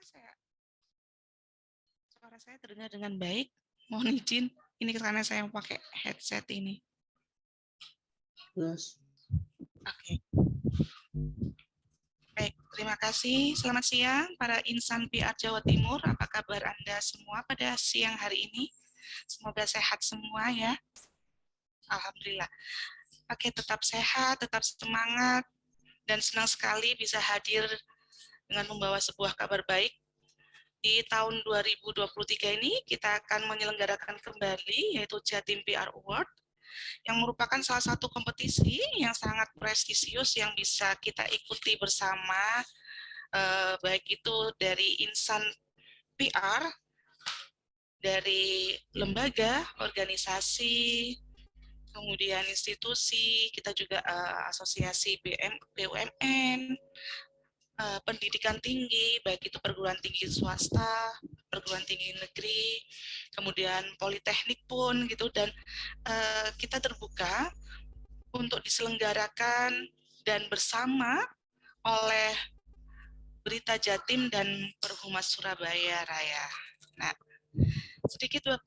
saya suara saya terdengar dengan baik? Mohon izin, ini karena saya pakai headset ini. Yes. Oke. Baik, terima kasih. Selamat siang para insan PR Jawa Timur. Apa kabar Anda semua pada siang hari ini? Semoga sehat semua ya. Alhamdulillah. Oke, tetap sehat, tetap semangat, dan senang sekali bisa hadir dengan membawa sebuah kabar baik. Di tahun 2023 ini kita akan menyelenggarakan kembali yaitu Jatim PR Award yang merupakan salah satu kompetisi yang sangat prestisius yang bisa kita ikuti bersama, baik itu dari insan PR, dari lembaga, organisasi, kemudian institusi, kita juga asosiasi BUMN, pendidikan tinggi, baik itu perguruan tinggi swasta, perguruan tinggi negeri, kemudian politeknik pun gitu, dan kita terbuka untuk diselenggarakan dan bersama oleh Berita Jatim dan Perhumas Surabaya Raya. Nah, sedikit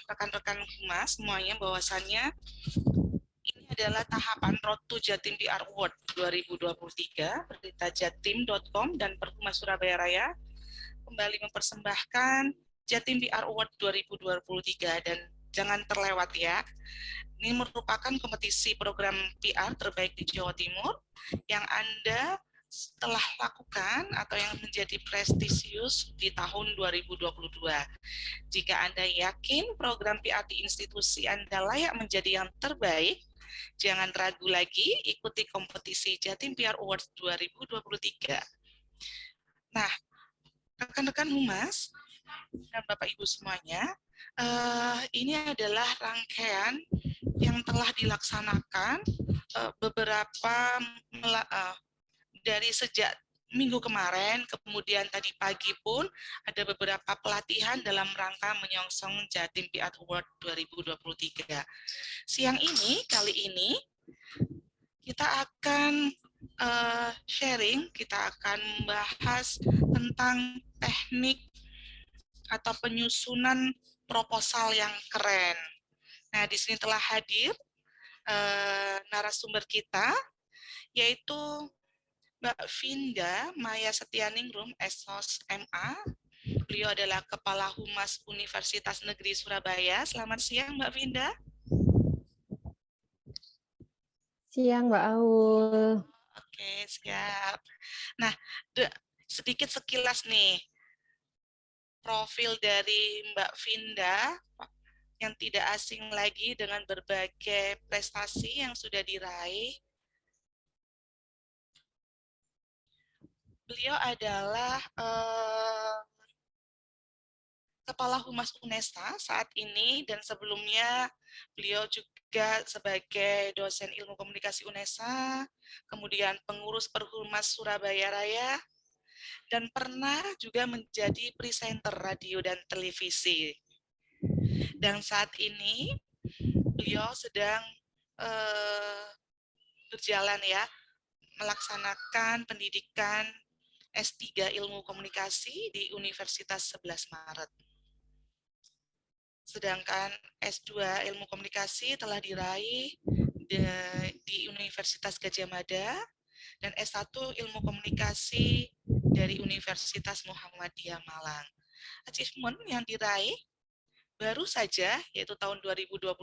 rekan-rekan humas semuanya bahwasannya ini adalah tahapan Road to Jatim PR Award 2023, beritajatim.com dan Perhumas Surabaya Raya kembali mempersembahkan Jatim PR Award 2023 dan jangan terlewat ya. Ini merupakan kompetisi program PR terbaik di Jawa Timur yang Anda telah lakukan atau yang menjadi prestisius di tahun 2022. Jika Anda yakin program PR di institusi Anda layak menjadi yang terbaik, jangan ragu lagi ikuti kompetisi Jatim PR Awards 2023. Nah, rekan-rekan humas dan Bapak Ibu semuanya, ini adalah rangkaian yang telah dilaksanakan beberapa dari sejak minggu kemarin, kemudian tadi pagi pun ada beberapa pelatihan dalam rangka menyongsong Jatim PR Award 2023. Siang ini, kali ini, kita akan sharing, kita akan membahas tentang teknik atau penyusunan proposal yang keren. Nah, di sini telah hadir narasumber kita, yaitu Mbak Vinda Maya Setianingrum, SOS MA. Beliau adalah Kepala Humas Universitas Negeri Surabaya. Selamat siang, Mbak Vinda. Siang, Mbak Aul. Oke, siap. Nah, sedikit sekilas nih, profil dari Mbak Vinda yang tidak asing lagi dengan berbagai prestasi yang sudah diraih. Beliau adalah Kepala Humas UNESTA saat ini, dan sebelumnya beliau juga sebagai dosen ilmu komunikasi UNESTA, kemudian pengurus Perhumas Surabaya Raya, dan pernah juga menjadi presenter radio dan televisi. Dan saat ini beliau sedang berjalan ya, melaksanakan pendidikan S3 Ilmu Komunikasi di Universitas 11 Maret. Sedangkan S2 Ilmu Komunikasi telah diraih di Universitas Gadjah Mada, dan S1 Ilmu Komunikasi dari Universitas Muhammadiyah Malang. Achievement yang diraih baru saja, yaitu tahun 2022,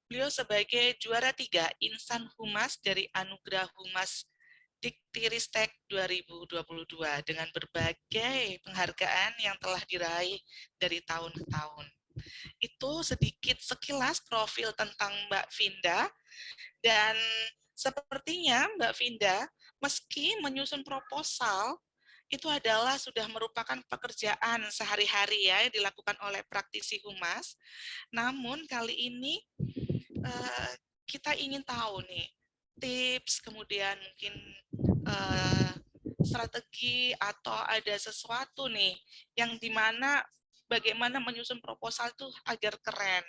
beliau sebagai juara 3 insan humas dari Anugerah Humas Diktiristek 2022 dengan berbagai penghargaan yang telah diraih dari tahun ke tahun. Itu sedikit sekilas profil tentang Mbak Vinda, dan sepertinya Mbak Vinda, meski menyusun proposal, itu adalah sudah merupakan pekerjaan sehari-hari ya yang dilakukan oleh praktisi humas. Namun kali ini kita ingin tahu nih tips, kemudian mungkin strategi atau ada sesuatu nih yang dimana bagaimana menyusun proposal itu agar keren.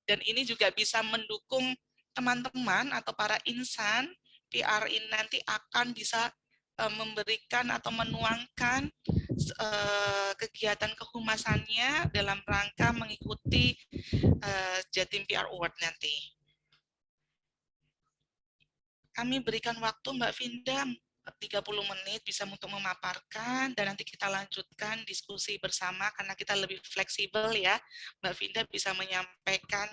Dan ini juga bisa mendukung teman-teman atau para insan PR ini nanti akan bisa memberikan atau menuangkan kegiatan kehumasannya dalam rangka mengikuti Jatim PR Award nanti. Kami berikan waktu Mbak Vinda 30 menit bisa untuk memaparkan dan nanti kita lanjutkan diskusi bersama karena kita lebih fleksibel ya. Mbak Vinda bisa menyampaikan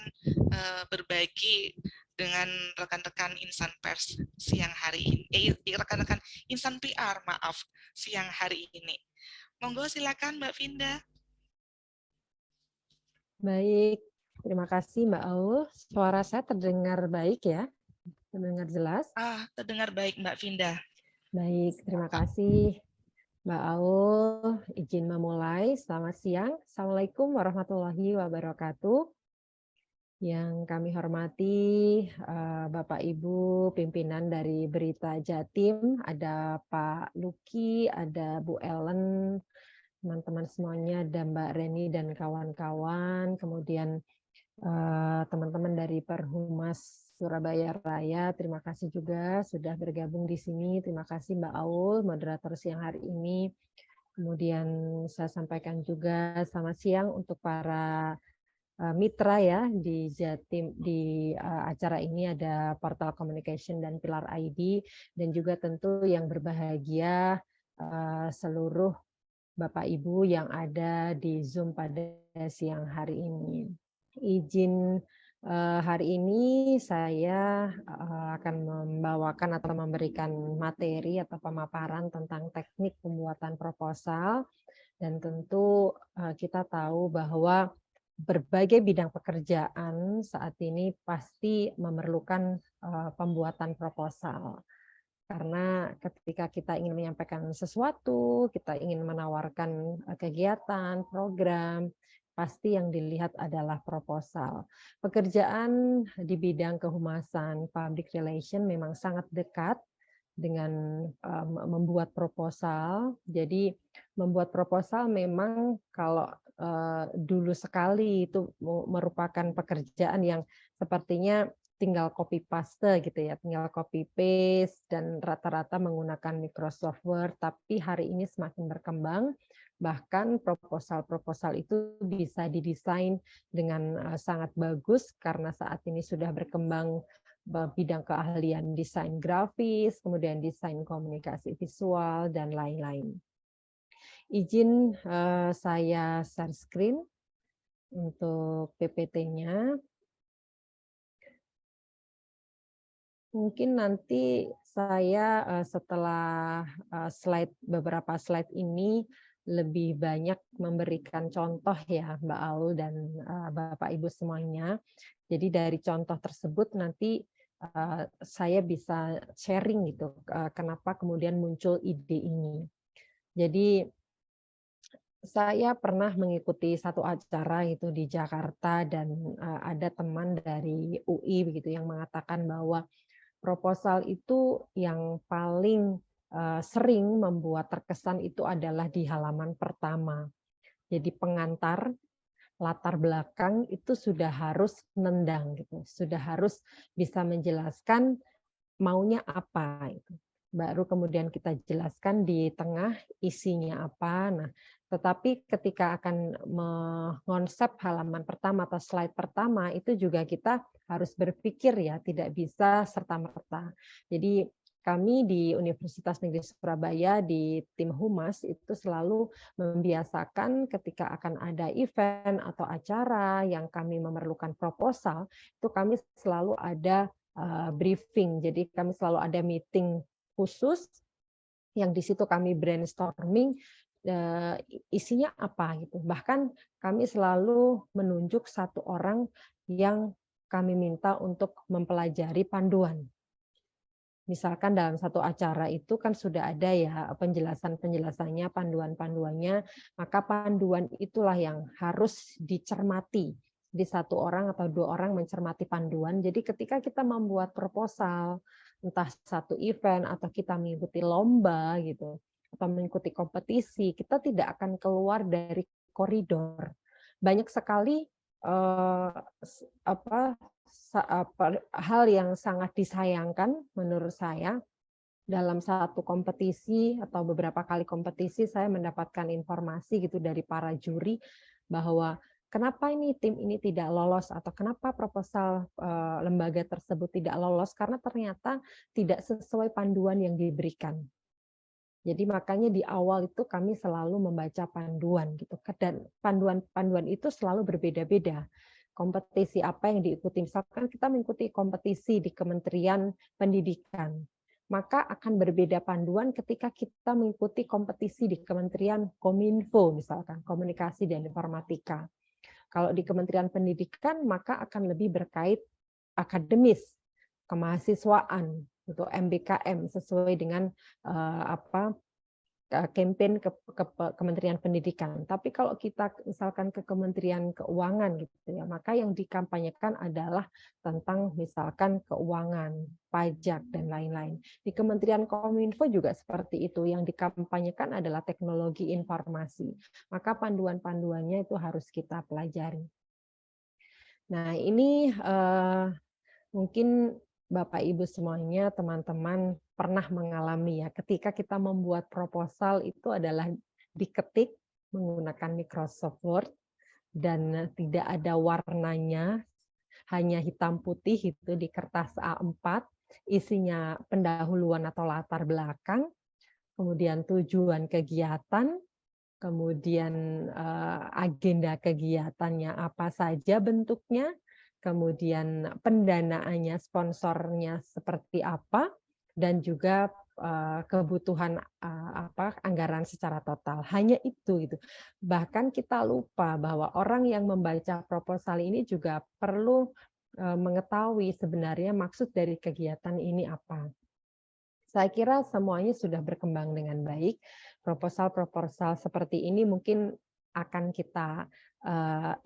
berbagi dengan rekan-rekan insan pers siang hari ini. Rekan-rekan insan PR, maaf, siang hari ini. Monggo silakan Mbak Vinda. Baik, terima kasih Mbak Aul. Suara saya terdengar baik ya? Terdengar jelas? Terdengar baik Mbak Vinda. Baik, terima kasih Mbak Aul. Izin memulai. Selamat siang. Assalamualaikum warahmatullahi wabarakatuh. Yang kami hormati Bapak Ibu pimpinan dari Berita Jatim, ada Pak Luki, ada Bu Ellen, teman-teman semuanya, dan Mbak Reni dan kawan-kawan, kemudian teman-teman dari Perhumas Surabaya Raya, terima kasih juga sudah bergabung di sini. Terima kasih Mbak Aul, moderator siang hari ini. Kemudian saya sampaikan juga selamat siang untuk para mitra ya di Jatim, di acara ini ada Portal Communication dan Pilar ID, dan juga tentu yang berbahagia seluruh Bapak Ibu yang ada di Zoom pada siang hari ini. Izin hari ini saya akan membawakan atau memberikan materi atau pemaparan tentang teknik pembuatan proposal, dan tentu kita tahu bahwa berbagai bidang pekerjaan saat ini pasti memerlukan pembuatan proposal. Karena ketika kita ingin menyampaikan sesuatu, kita ingin menawarkan kegiatan, program, pasti yang dilihat adalah proposal. Pekerjaan di bidang kehumasan, public relation memang sangat dekat dengan membuat proposal. Jadi membuat proposal memang kalau dulu sekali itu merupakan pekerjaan yang sepertinya tinggal copy paste gitu ya, tinggal copy paste dan rata-rata menggunakan Microsoft Word, tapi hari ini semakin berkembang, bahkan proposal-proposal itu bisa didesain dengan sangat bagus karena saat ini sudah berkembang bidang keahlian desain grafis, kemudian desain komunikasi visual, dan lain-lain. Izin saya share screen untuk PPT-nya. Mungkin nanti saya setelah beberapa slide ini lebih banyak memberikan contoh ya Mbak Aul dan Bapak Ibu semuanya. Jadi dari contoh tersebut nanti saya bisa sharing gitu kenapa kemudian muncul ide ini. Jadi saya pernah mengikuti satu acara itu di Jakarta dan ada teman dari UI begitu yang mengatakan bahwa proposal itu yang paling sering membuat terkesan itu adalah di halaman pertama. Jadi pengantar, latar belakang itu sudah harus nendang gitu, sudah harus bisa menjelaskan maunya apa itu. Baru kemudian kita jelaskan di tengah isinya apa. Nah, tetapi ketika akan mengonsep halaman pertama atau slide pertama itu juga kita harus berpikir ya, tidak bisa serta-merta. Jadi kami di Universitas Negeri Surabaya di tim Humas itu selalu membiasakan ketika akan ada event atau acara yang kami memerlukan proposal, itu kami selalu ada briefing. Jadi kami selalu ada meeting khusus yang di situ kami brainstorming isinya apa gitu. Bahkan kami selalu menunjuk satu orang yang kami minta untuk mempelajari panduan. Misalkan dalam satu acara itu kan sudah ada ya penjelasan-penjelasannya, panduan-panduannya, maka panduan itulah yang harus dicermati. Di satu orang atau dua orang mencermati panduan. Jadi ketika kita membuat proposal, entah satu event atau kita mengikuti lomba gitu, atau mengikuti kompetisi, kita tidak akan keluar dari koridor. Banyak sekali hal yang sangat disayangkan menurut saya dalam satu kompetisi atau beberapa kali kompetisi saya mendapatkan informasi gitu dari para juri bahwa kenapa ini tim ini tidak lolos atau kenapa proposal lembaga tersebut tidak lolos karena ternyata tidak sesuai panduan yang diberikan. Jadi makanya di awal itu kami selalu membaca panduan gitu. Dan panduan itu selalu berbeda-beda. Kompetisi apa yang diikuti, misalkan kita mengikuti kompetisi di Kementerian Pendidikan, maka akan berbeda panduan ketika kita mengikuti kompetisi di Kementerian Kominfo, misalkan Komunikasi dan Informatika. Kalau di Kementerian Pendidikan, maka akan lebih berkait akademis, kemahasiswaan, untuk MBKM sesuai dengan campaign ke Kementerian Pendidikan. Tapi kalau kita misalkan ke Kementerian Keuangan gitu ya, maka yang dikampanyekan adalah tentang misalkan keuangan, pajak dan lain-lain. Di Kementerian Kominfo juga seperti itu, yang dikampanyekan adalah teknologi informasi. Maka panduan-panduannya itu harus kita pelajari. Nah, ini mungkin Bapak Ibu semuanya, teman-teman pernah mengalami ya, ketika kita membuat proposal itu adalah diketik menggunakan Microsoft Word dan tidak ada warnanya, hanya hitam putih itu di kertas A4, isinya pendahuluan atau latar belakang, kemudian tujuan kegiatan, kemudian agenda kegiatannya apa saja bentuknya, kemudian pendanaannya, sponsornya seperti apa, dan juga kebutuhan anggaran secara total. Hanya itu gitu. Bahkan kita lupa bahwa orang yang membaca proposal ini juga perlu mengetahui sebenarnya maksud dari kegiatan ini apa. Saya kira semuanya sudah berkembang dengan baik. Proposal-proposal seperti ini mungkin akan kita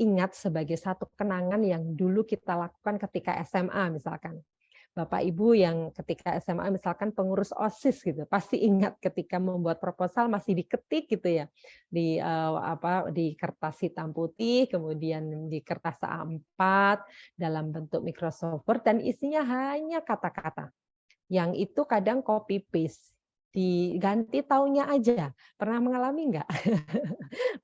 ingat sebagai satu kenangan yang dulu kita lakukan ketika SMA misalkan. Bapak Ibu yang ketika SMA misalkan pengurus OSIS gitu, pasti ingat ketika membuat proposal masih diketik gitu ya. Di kertas hitam putih, kemudian di kertas A4 dalam bentuk Microsoft Word dan isinya hanya kata-kata. Yang itu kadang copy paste, diganti tahunnya aja. Pernah mengalami nggak?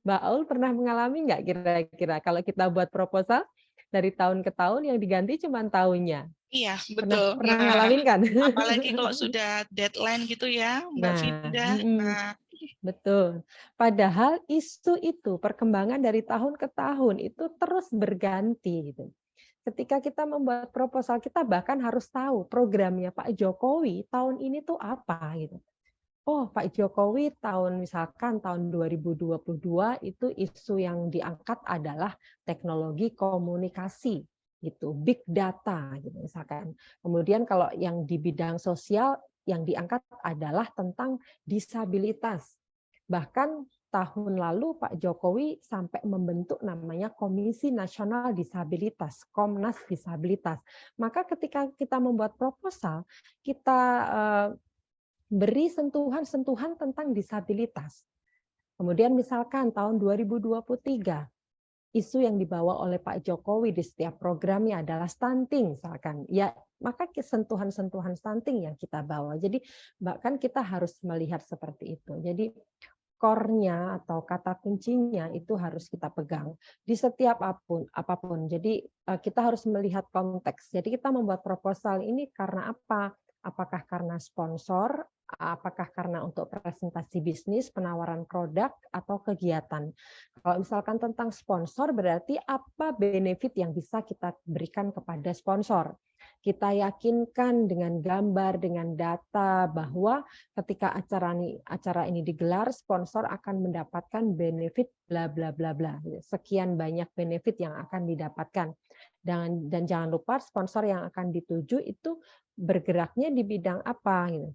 Mbak Aul pernah mengalami nggak kira-kira kalau kita buat proposal dari tahun ke tahun yang diganti cuma tahunnya? Iya, Pernah betul. pernah Nah, ngalamin kan? apalagi kalau sudah deadline gitu ya, Mbak Nah, Frida. Nah, betul. Padahal isu itu perkembangan dari tahun ke tahun itu terus berganti gitu. Ketika kita membuat proposal, kita bahkan harus tahu programnya Pak Jokowi tahun ini tuh apa gitu. Oh, Pak Jokowi misalkan tahun 2022 itu isu yang diangkat adalah teknologi komunikasi gitu, big data gitu misalkan. Kemudian kalau yang di bidang sosial yang diangkat adalah tentang disabilitas. Bahkan tahun lalu Pak Jokowi sampai membentuk namanya Komisi Nasional Disabilitas, Komnas Disabilitas. Maka ketika kita membuat proposal, kita beri sentuhan-sentuhan tentang disabilitas. Kemudian misalkan tahun 2023, isu yang dibawa oleh Pak Jokowi di setiap programnya adalah stunting misalkan. Ya, maka sentuhan-sentuhan stunting yang kita bawa. Jadi bahkan kita harus melihat seperti itu. Jadi core-nya atau kata kuncinya itu harus kita pegang di setiap apapun. Jadi kita harus melihat konteks. Jadi kita membuat proposal ini karena apa? Apakah karena sponsor, apakah karena untuk presentasi bisnis, penawaran produk, atau kegiatan. Kalau misalkan tentang sponsor, berarti apa benefit yang bisa kita berikan kepada sponsor. Kita yakinkan dengan gambar, dengan data, bahwa ketika acara ini digelar, sponsor akan mendapatkan benefit bla bla bla bla. Sekian banyak benefit yang akan didapatkan. Dan jangan lupa sponsor yang akan dituju itu bergeraknya di bidang apa gitu.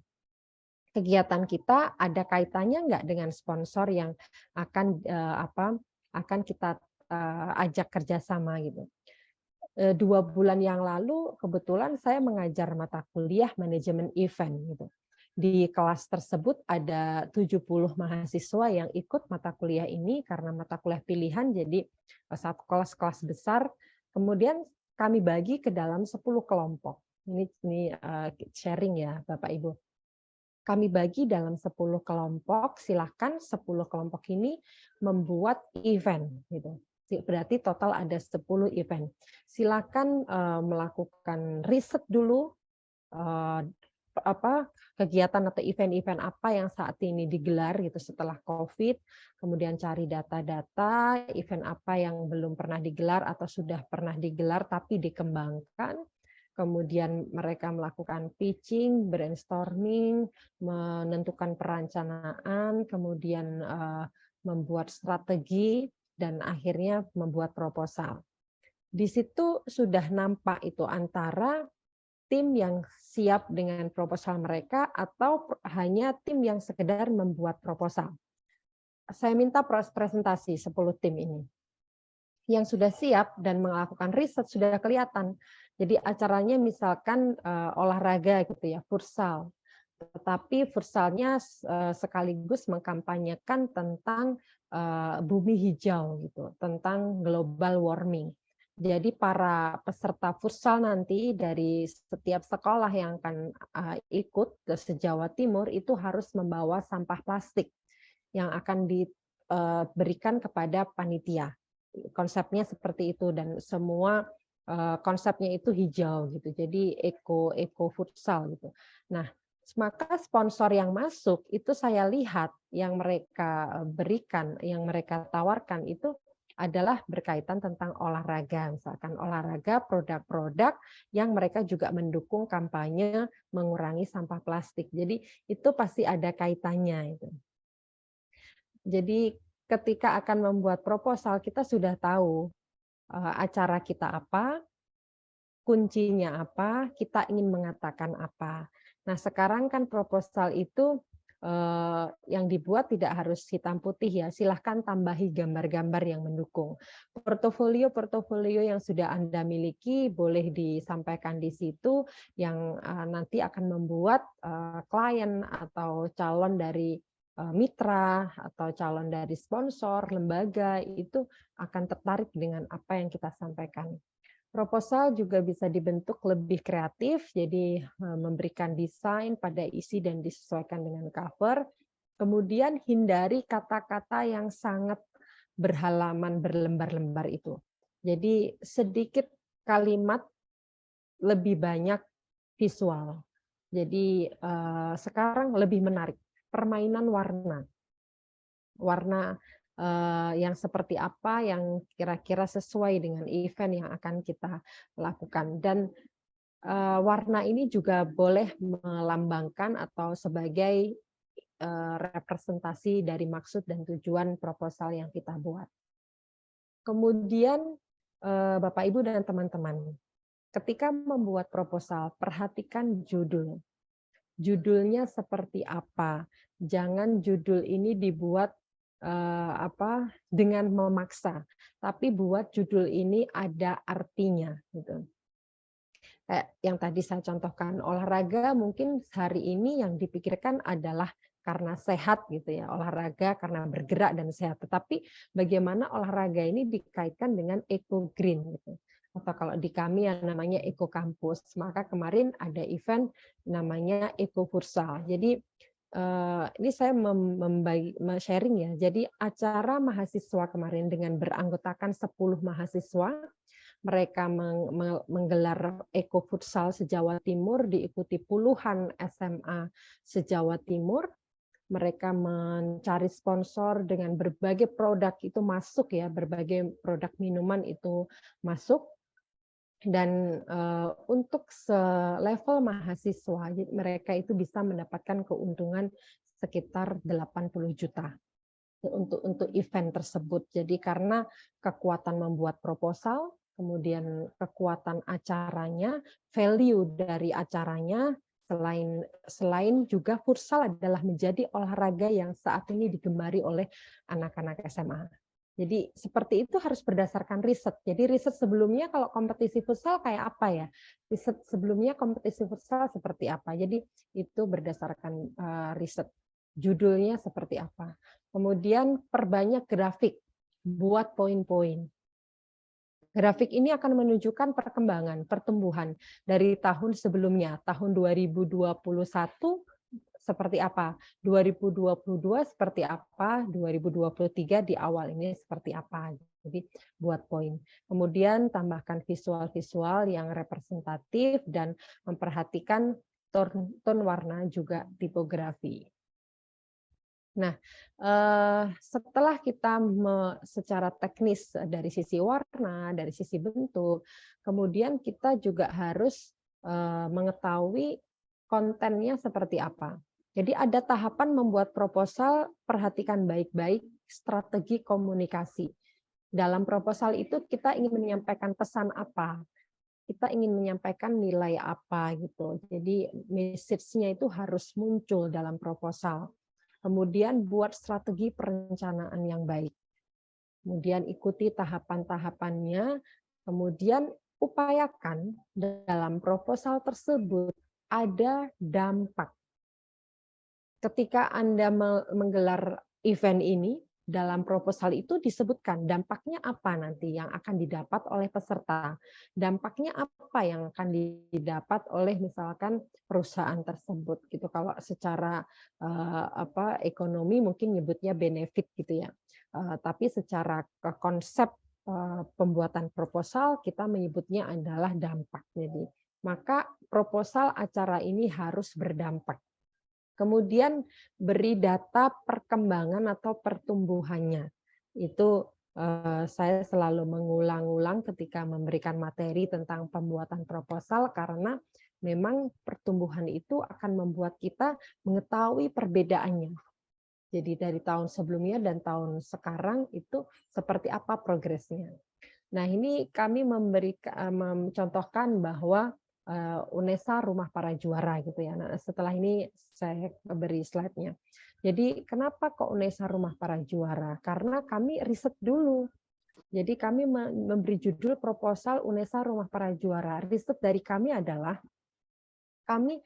Kegiatan kita ada kaitannya nggak dengan sponsor yang akan kita ajak kerjasama gitu. 2 bulan yang lalu kebetulan saya mengajar mata kuliah manajemen event gitu. Di kelas tersebut ada 70 mahasiswa yang ikut mata kuliah ini karena mata kuliah pilihan, jadi satu kelas besar. Kemudian kami bagi ke dalam 10 kelompok. Ini sharing ya Bapak Ibu. kami bagi dalam 10 kelompok, silakan 10 kelompok ini membuat event gitu. Berarti total ada 10 event. Silakan melakukan riset dulu kegiatan atau event-event apa yang saat ini digelar gitu setelah COVID, kemudian cari data-data, event apa yang belum pernah digelar atau sudah pernah digelar tapi dikembangkan. Kemudian mereka melakukan pitching, brainstorming, menentukan perencanaan, kemudian membuat strategi, dan akhirnya membuat proposal. Di situ sudah nampak itu antara tim yang siap dengan proposal mereka atau hanya tim yang sekedar membuat proposal. Saya minta presentasi 10 tim ini. Yang sudah siap dan melakukan riset sudah kelihatan. Jadi acaranya misalkan olahraga gitu ya, futsal. Tetapi futsalnya sekaligus mengkampanyekan tentang bumi hijau gitu, tentang global warming. Jadi para peserta futsal nanti dari setiap sekolah yang akan ikut ke se-Jawa Timur itu harus membawa sampah plastik yang akan diberikan kepada panitia. Konsepnya seperti itu dan semua konsepnya itu hijau gitu. Jadi eco futsal gitu. Nah, maka sponsor yang masuk itu saya lihat yang mereka berikan, yang mereka tawarkan itu adalah berkaitan tentang olahraga, misalkan olahraga, produk-produk yang mereka juga mendukung kampanye mengurangi sampah plastik. Jadi itu pasti ada kaitannya itu. Jadi ketika akan membuat proposal kita sudah tahu acara kita apa, kuncinya apa, kita ingin mengatakan apa. Nah, sekarang kan proposal itu yang dibuat tidak harus hitam putih ya, silahkan tambahi gambar-gambar yang mendukung. Portofolio yang sudah Anda miliki boleh disampaikan di situ yang nanti akan membuat klien atau calon dari mitra atau calon dari sponsor, lembaga itu akan tertarik dengan apa yang kita sampaikan. Proposal juga bisa dibentuk lebih kreatif, jadi memberikan desain pada isi dan disesuaikan dengan cover. Kemudian hindari kata-kata yang sangat berhalaman berlembar-lembar itu. Jadi sedikit kalimat, lebih banyak visual. Jadi sekarang lebih menarik, permainan warna. Warna yang seperti apa yang kira-kira sesuai dengan event yang akan kita lakukan. Dan warna ini juga boleh melambangkan atau sebagai representasi dari maksud dan tujuan proposal yang kita buat. Kemudian Bapak, Ibu, dan teman-teman, ketika membuat proposal, perhatikan judul. Judulnya seperti apa. Jangan judul ini dibuat dengan memaksa, tapi buat judul ini ada artinya gitu. Kayak yang tadi saya contohkan, olahraga mungkin hari ini yang dipikirkan adalah karena sehat gitu ya, olahraga karena bergerak dan sehat. Tetapi bagaimana olahraga ini dikaitkan dengan eco green gitu. Atau kalau di kami yang namanya Eco Campus, maka kemarin ada event namanya Eco Futsal. Jadi ini saya sharing ya. Jadi acara mahasiswa kemarin dengan beranggotakan 10 mahasiswa, mereka menggelar Eco Futsal se-Jawa Timur, diikuti puluhan SMA se-Jawa Timur. Mereka mencari sponsor dengan berbagai produk itu masuk ya, berbagai produk minuman itu masuk. Dan untuk selevel mahasiswa, mereka itu bisa mendapatkan keuntungan sekitar 80 juta untuk event tersebut. Jadi karena kekuatan membuat proposal, kemudian kekuatan acaranya, value dari acaranya, selain juga futsal adalah menjadi olahraga yang saat ini digemari oleh anak-anak SMA. Jadi seperti itu harus berdasarkan riset. Jadi riset sebelumnya kalau kompetisi futsal kayak apa ya? Riset sebelumnya kompetisi futsal seperti apa? Jadi itu berdasarkan riset. Judulnya seperti apa? Kemudian perbanyak grafik, buat poin-poin. Grafik ini akan menunjukkan perkembangan, pertumbuhan dari tahun sebelumnya, tahun 2021 seperti apa, 2022 seperti apa, 2023 di awal ini seperti apa. Jadi buat poin. Kemudian tambahkan visual-visual yang representatif dan memperhatikan tone warna juga tipografi. Nah, setelah kita secara teknis dari sisi warna, dari sisi bentuk, kemudian kita juga harus mengetahui kontennya seperti apa. Jadi ada tahapan membuat proposal, perhatikan baik-baik strategi komunikasi. Dalam proposal itu kita ingin menyampaikan pesan apa, kita ingin menyampaikan nilai apa gitu. Jadi message-nya itu harus muncul dalam proposal. Kemudian buat strategi perencanaan yang baik. Kemudian ikuti tahapan-tahapannya, kemudian upayakan dalam proposal tersebut ada dampak. Ketika Anda menggelar event ini, dalam proposal itu disebutkan dampaknya apa nanti yang akan didapat oleh peserta. Dampaknya apa yang akan didapat oleh misalkan perusahaan tersebut gitu. Kalau secara ekonomi mungkin nyebutnya benefit gitu ya. Tapi secara konsep pembuatan proposal kita menyebutnya adalah dampak. Jadi, maka proposal acara ini harus berdampak. Kemudian beri data perkembangan atau pertumbuhannya. Itu saya selalu mengulang-ulang ketika memberikan materi tentang pembuatan proposal karena memang pertumbuhan itu akan membuat kita mengetahui perbedaannya. Jadi dari tahun sebelumnya dan tahun sekarang itu seperti apa progresnya. Nah, ini kami mencontohkan bahwa UNESA Rumah Para Juara gitu ya. Nah, setelah ini saya beri slide-nya. Jadi kenapa kok UNESA Rumah Para Juara? Karena kami riset dulu. Jadi kami memberi judul proposal UNESA Rumah Para Juara. Riset dari kami adalah kami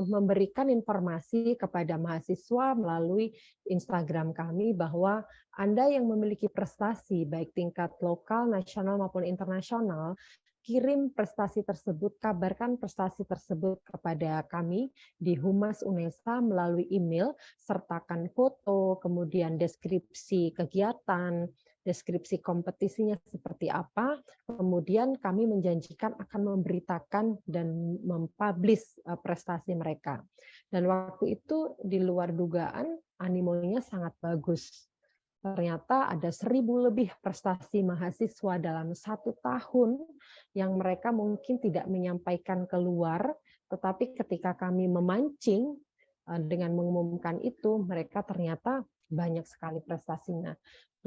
memberikan informasi kepada mahasiswa melalui Instagram kami bahwa Anda yang memiliki prestasi baik tingkat lokal, nasional maupun internasional, kirim prestasi tersebut, kabarkan prestasi tersebut kepada kami di Humas UNESA melalui email, sertakan foto, kemudian deskripsi kegiatan, deskripsi kompetisinya seperti apa, kemudian kami menjanjikan akan memberitakan dan mempublish prestasi mereka. Dan waktu itu di luar dugaan animonya sangat bagus. Ternyata ada 1.000 lebih prestasi mahasiswa dalam 1 tahun yang mereka mungkin tidak menyampaikan keluar, tetapi ketika kami memancing dengan mengumumkan itu, mereka ternyata banyak sekali prestasinya.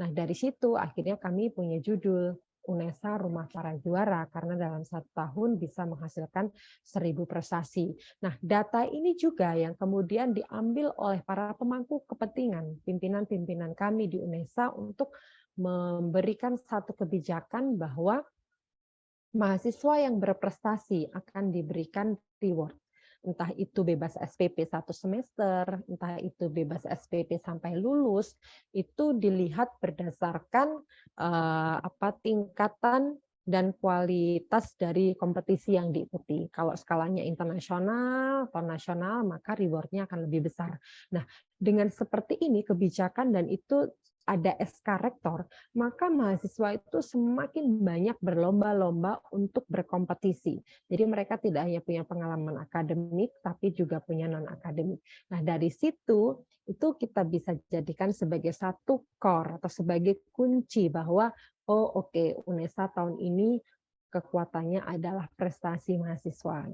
Nah, dari situ akhirnya kami punya judul UNESA Rumah Para Juara, karena dalam 1 tahun bisa menghasilkan 1.000 prestasi. Nah, data ini juga yang kemudian diambil oleh para pemangku kepentingan, pimpinan-pimpinan kami di UNESA untuk memberikan satu kebijakan bahwa mahasiswa yang berprestasi akan diberikan reward. Entah itu bebas SPP 1 semester, entah itu bebas SPP sampai lulus, itu dilihat berdasarkan tingkatan dan kualitas dari kompetisi yang diikuti. Kalau skalanya internasional atau nasional, maka reward-nya akan lebih besar. Nah, dengan seperti ini kebijakan dan itu ada SK Rektor, maka mahasiswa itu semakin banyak berlomba-lomba untuk berkompetisi. Jadi mereka tidak hanya punya pengalaman akademik, tapi juga punya non-akademik. Nah, dari situ, itu kita bisa jadikan sebagai satu core atau sebagai kunci bahwa, oh oke, UNESA tahun ini kekuatannya adalah prestasi mahasiswa.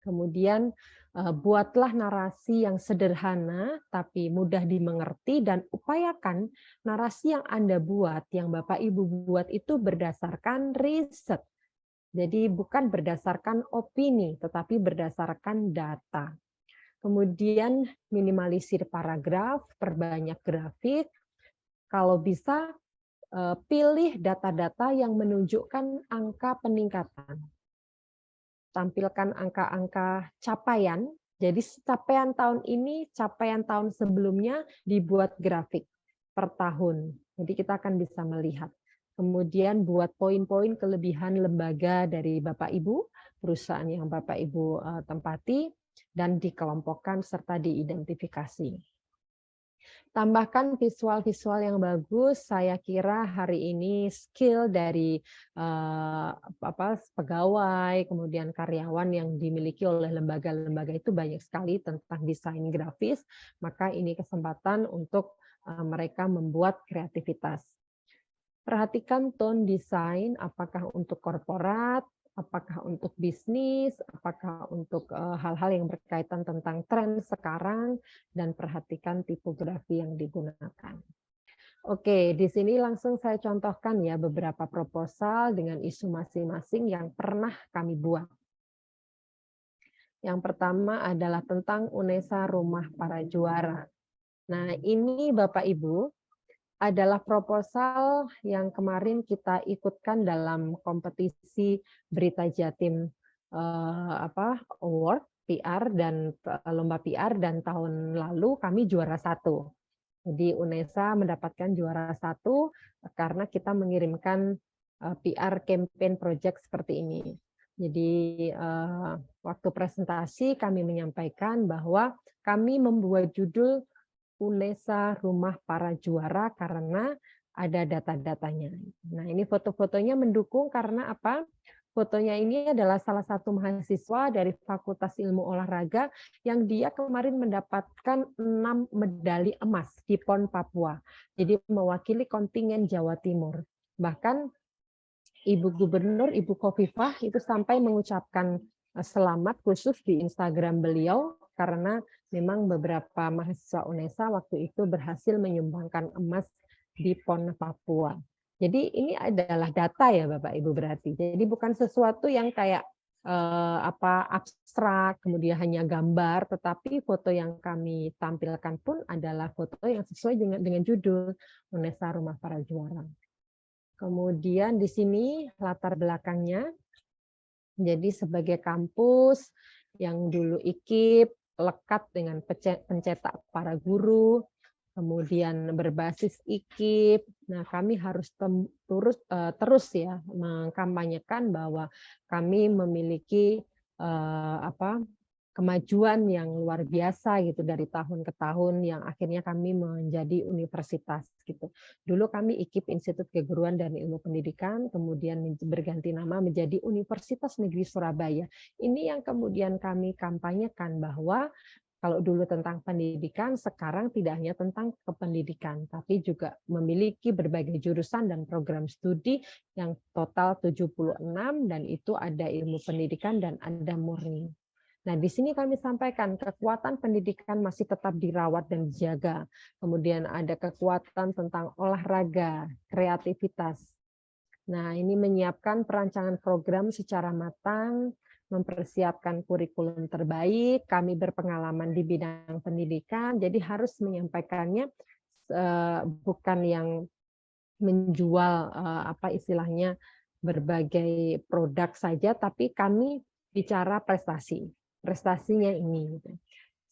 Kemudian buatlah narasi yang sederhana tapi mudah dimengerti dan upayakan narasi yang Anda buat, yang Bapak Ibu buat itu berdasarkan riset. Jadi bukan berdasarkan opini, tetapi berdasarkan data. Kemudian minimalisir paragraf, perbanyak grafik. Kalau bisa pilih data-data yang menunjukkan angka peningkatan. Tampilkan angka-angka capaian. Jadi capaian tahun ini, capaian tahun sebelumnya dibuat grafik per tahun. Jadi kita akan bisa melihat. Kemudian buat poin-poin kelebihan lembaga dari Bapak Ibu, perusahaan yang Bapak Ibu tempati. dan dikelompokkan serta diidentifikasi. Tambahkan visual-visual yang bagus, saya kira hari ini skill dari pegawai, kemudian karyawan yang dimiliki oleh lembaga-lembaga itu banyak sekali tentang desain grafis, maka ini kesempatan untuk mereka membuat kreativitas. Perhatikan tone desain, apakah untuk korporat, apakah untuk bisnis, apakah untuk hal-hal yang berkaitan tentang tren sekarang, dan perhatikan tipografi yang digunakan. Oke, di sini langsung saya contohkan ya beberapa proposal dengan isu masing-masing yang pernah kami buat. Yang pertama adalah tentang UNESA Rumah Para Juara. Nah, ini Bapak Ibu, adalah proposal yang kemarin kita ikutkan dalam kompetisi Berita Jatim Award PR dan lomba PR, dan tahun lalu kami juara 1. Jadi UNESA mendapatkan juara 1 karena kita mengirimkan PR campaign project seperti ini. Jadi waktu presentasi kami menyampaikan bahwa kami membuat judul UNESA Rumah Para Juara karena ada data-datanya. Nah, ini foto-fotonya mendukung karena apa? Fotonya ini adalah salah satu mahasiswa dari Fakultas Ilmu Olahraga yang dia kemarin mendapatkan 6 medali emas di PON Papua. Jadi mewakili kontingen Jawa Timur. Bahkan Ibu Gubernur, Ibu Khofifah itu sampai mengucapkan selamat khusus di Instagram beliau karena memang beberapa mahasiswa UNESA waktu itu berhasil menyumbangkan emas di PON Papua. Jadi ini adalah data ya Bapak Ibu berarti. Jadi bukan sesuatu yang kayak abstrak, kemudian hanya gambar, tetapi foto yang kami tampilkan pun adalah foto yang sesuai dengan judul UNESA Rumah Para Juara. Kemudian di sini latar belakangnya, jadi sebagai kampus yang dulu IKIP, lekat dengan pencetak para guru, kemudian berbasis IKIP. Nah, kami harus terus ya mengkampanyekan bahwa kami memiliki kemajuan yang luar biasa gitu dari tahun ke tahun yang akhirnya kami menjadi universitas gitu. Dulu kami IKIP Institut Keguruan dan Ilmu Pendidikan, kemudian berganti nama menjadi Universitas Negeri Surabaya. Ini yang kemudian kami kampanyekan bahwa kalau dulu tentang pendidikan, sekarang tidak hanya tentang kependidikan, tapi juga memiliki berbagai jurusan dan program studi yang total 76, dan itu ada ilmu pendidikan dan ada murni. Nah, di sini kami sampaikan kekuatan pendidikan masih tetap dirawat dan dijaga. Kemudian ada kekuatan tentang olahraga, kreativitas. Nah, ini menyiapkan perancangan program secara matang, mempersiapkan kurikulum terbaik. Kami berpengalaman di bidang pendidikan, jadi harus menyampaikannya bukan yang menjual istilahnya berbagai produk saja, tapi kami bicara prestasi. Prestasinya ini.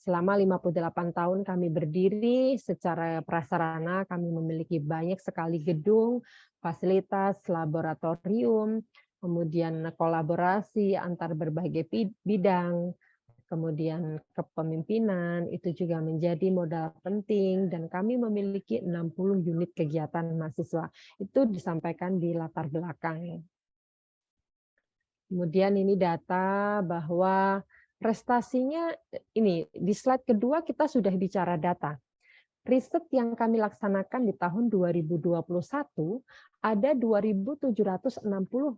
Selama 58 tahun kami berdiri, secara prasarana kami memiliki banyak sekali gedung, fasilitas, laboratorium, kemudian kolaborasi antar berbagai bidang, kemudian kepemimpinan, itu juga menjadi modal penting, dan kami memiliki 60 unit kegiatan mahasiswa. Itu disampaikan di latar belakang. Kemudian ini data bahwa prestasinya ini di slide kedua kita sudah bicara data. Riset yang kami laksanakan di tahun 2021 ada 2.760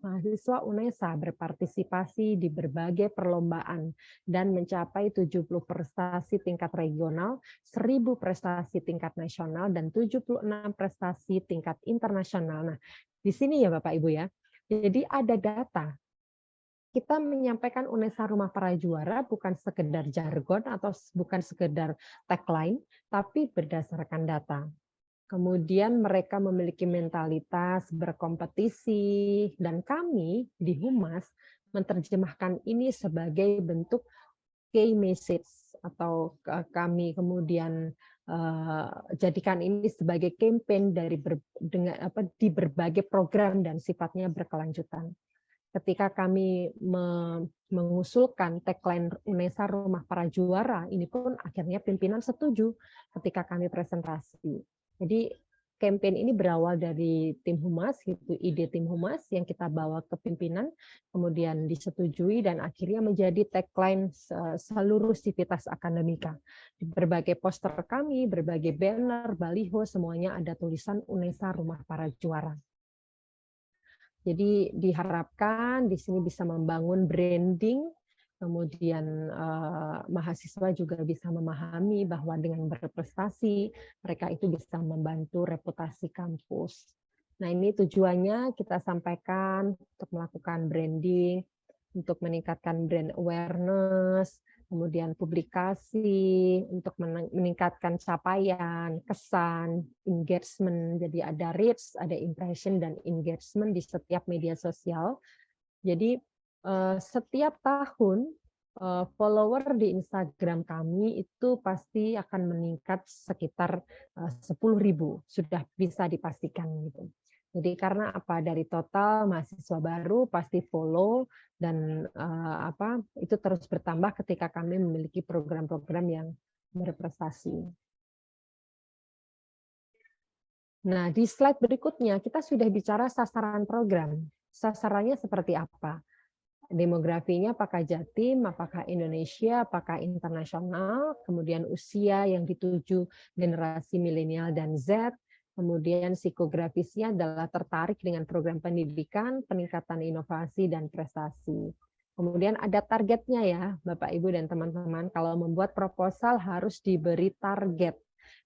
mahasiswa UNESA berpartisipasi di berbagai perlombaan dan mencapai 70 prestasi tingkat regional, 1.000 prestasi tingkat nasional, dan 76 prestasi tingkat internasional. Nah, di sini ya Bapak Ibu ya. Jadi ada data. Kita menyampaikan UNESA Rumah Para Juara bukan sekedar jargon atau bukan sekedar tagline, tapi berdasarkan data. Kemudian mereka memiliki mentalitas berkompetisi, dan kami di Humas menerjemahkan ini sebagai bentuk key message, atau kami kemudian jadikan ini sebagai campaign di berbagai program dan sifatnya berkelanjutan. ketika kami mengusulkan tagline UNESA Rumah Para Juara, ini pun akhirnya pimpinan setuju ketika kami presentasi. Jadi campaign ini berawal dari tim humas, gitu, ide tim humas yang kita bawa ke pimpinan, kemudian disetujui dan akhirnya menjadi tagline seluruh sivitas akademika. Di berbagai poster kami, berbagai banner, baliho, semuanya ada tulisan UNESA Rumah Para Juara. Jadi diharapkan di sini bisa membangun branding, kemudian mahasiswa juga bisa memahami bahwa dengan berprestasi mereka itu bisa membantu reputasi kampus. Nah, ini tujuannya kita sampaikan untuk melakukan branding, untuk meningkatkan brand awareness, kemudian publikasi, untuk meningkatkan capaian, kesan, engagement. Jadi ada reach, ada impression, dan engagement di setiap media sosial. Jadi setiap tahun follower di Instagram kami itu pasti akan meningkat sekitar 10.000, sudah bisa dipastikan gitu. Jadi karena apa, dari total mahasiswa baru pasti follow dan itu terus bertambah ketika kami memiliki program-program yang berprestasi. Nah, di slide berikutnya kita sudah bicara sasaran program. Sasarannya seperti apa? Demografinya apakah Jatim, apakah Indonesia, apakah internasional, kemudian usia yang dituju generasi milenial dan Z, kemudian psikografisnya adalah tertarik dengan program pendidikan, peningkatan inovasi, dan prestasi. Kemudian ada targetnya ya, Bapak, Ibu, dan teman-teman. Kalau membuat proposal harus diberi target.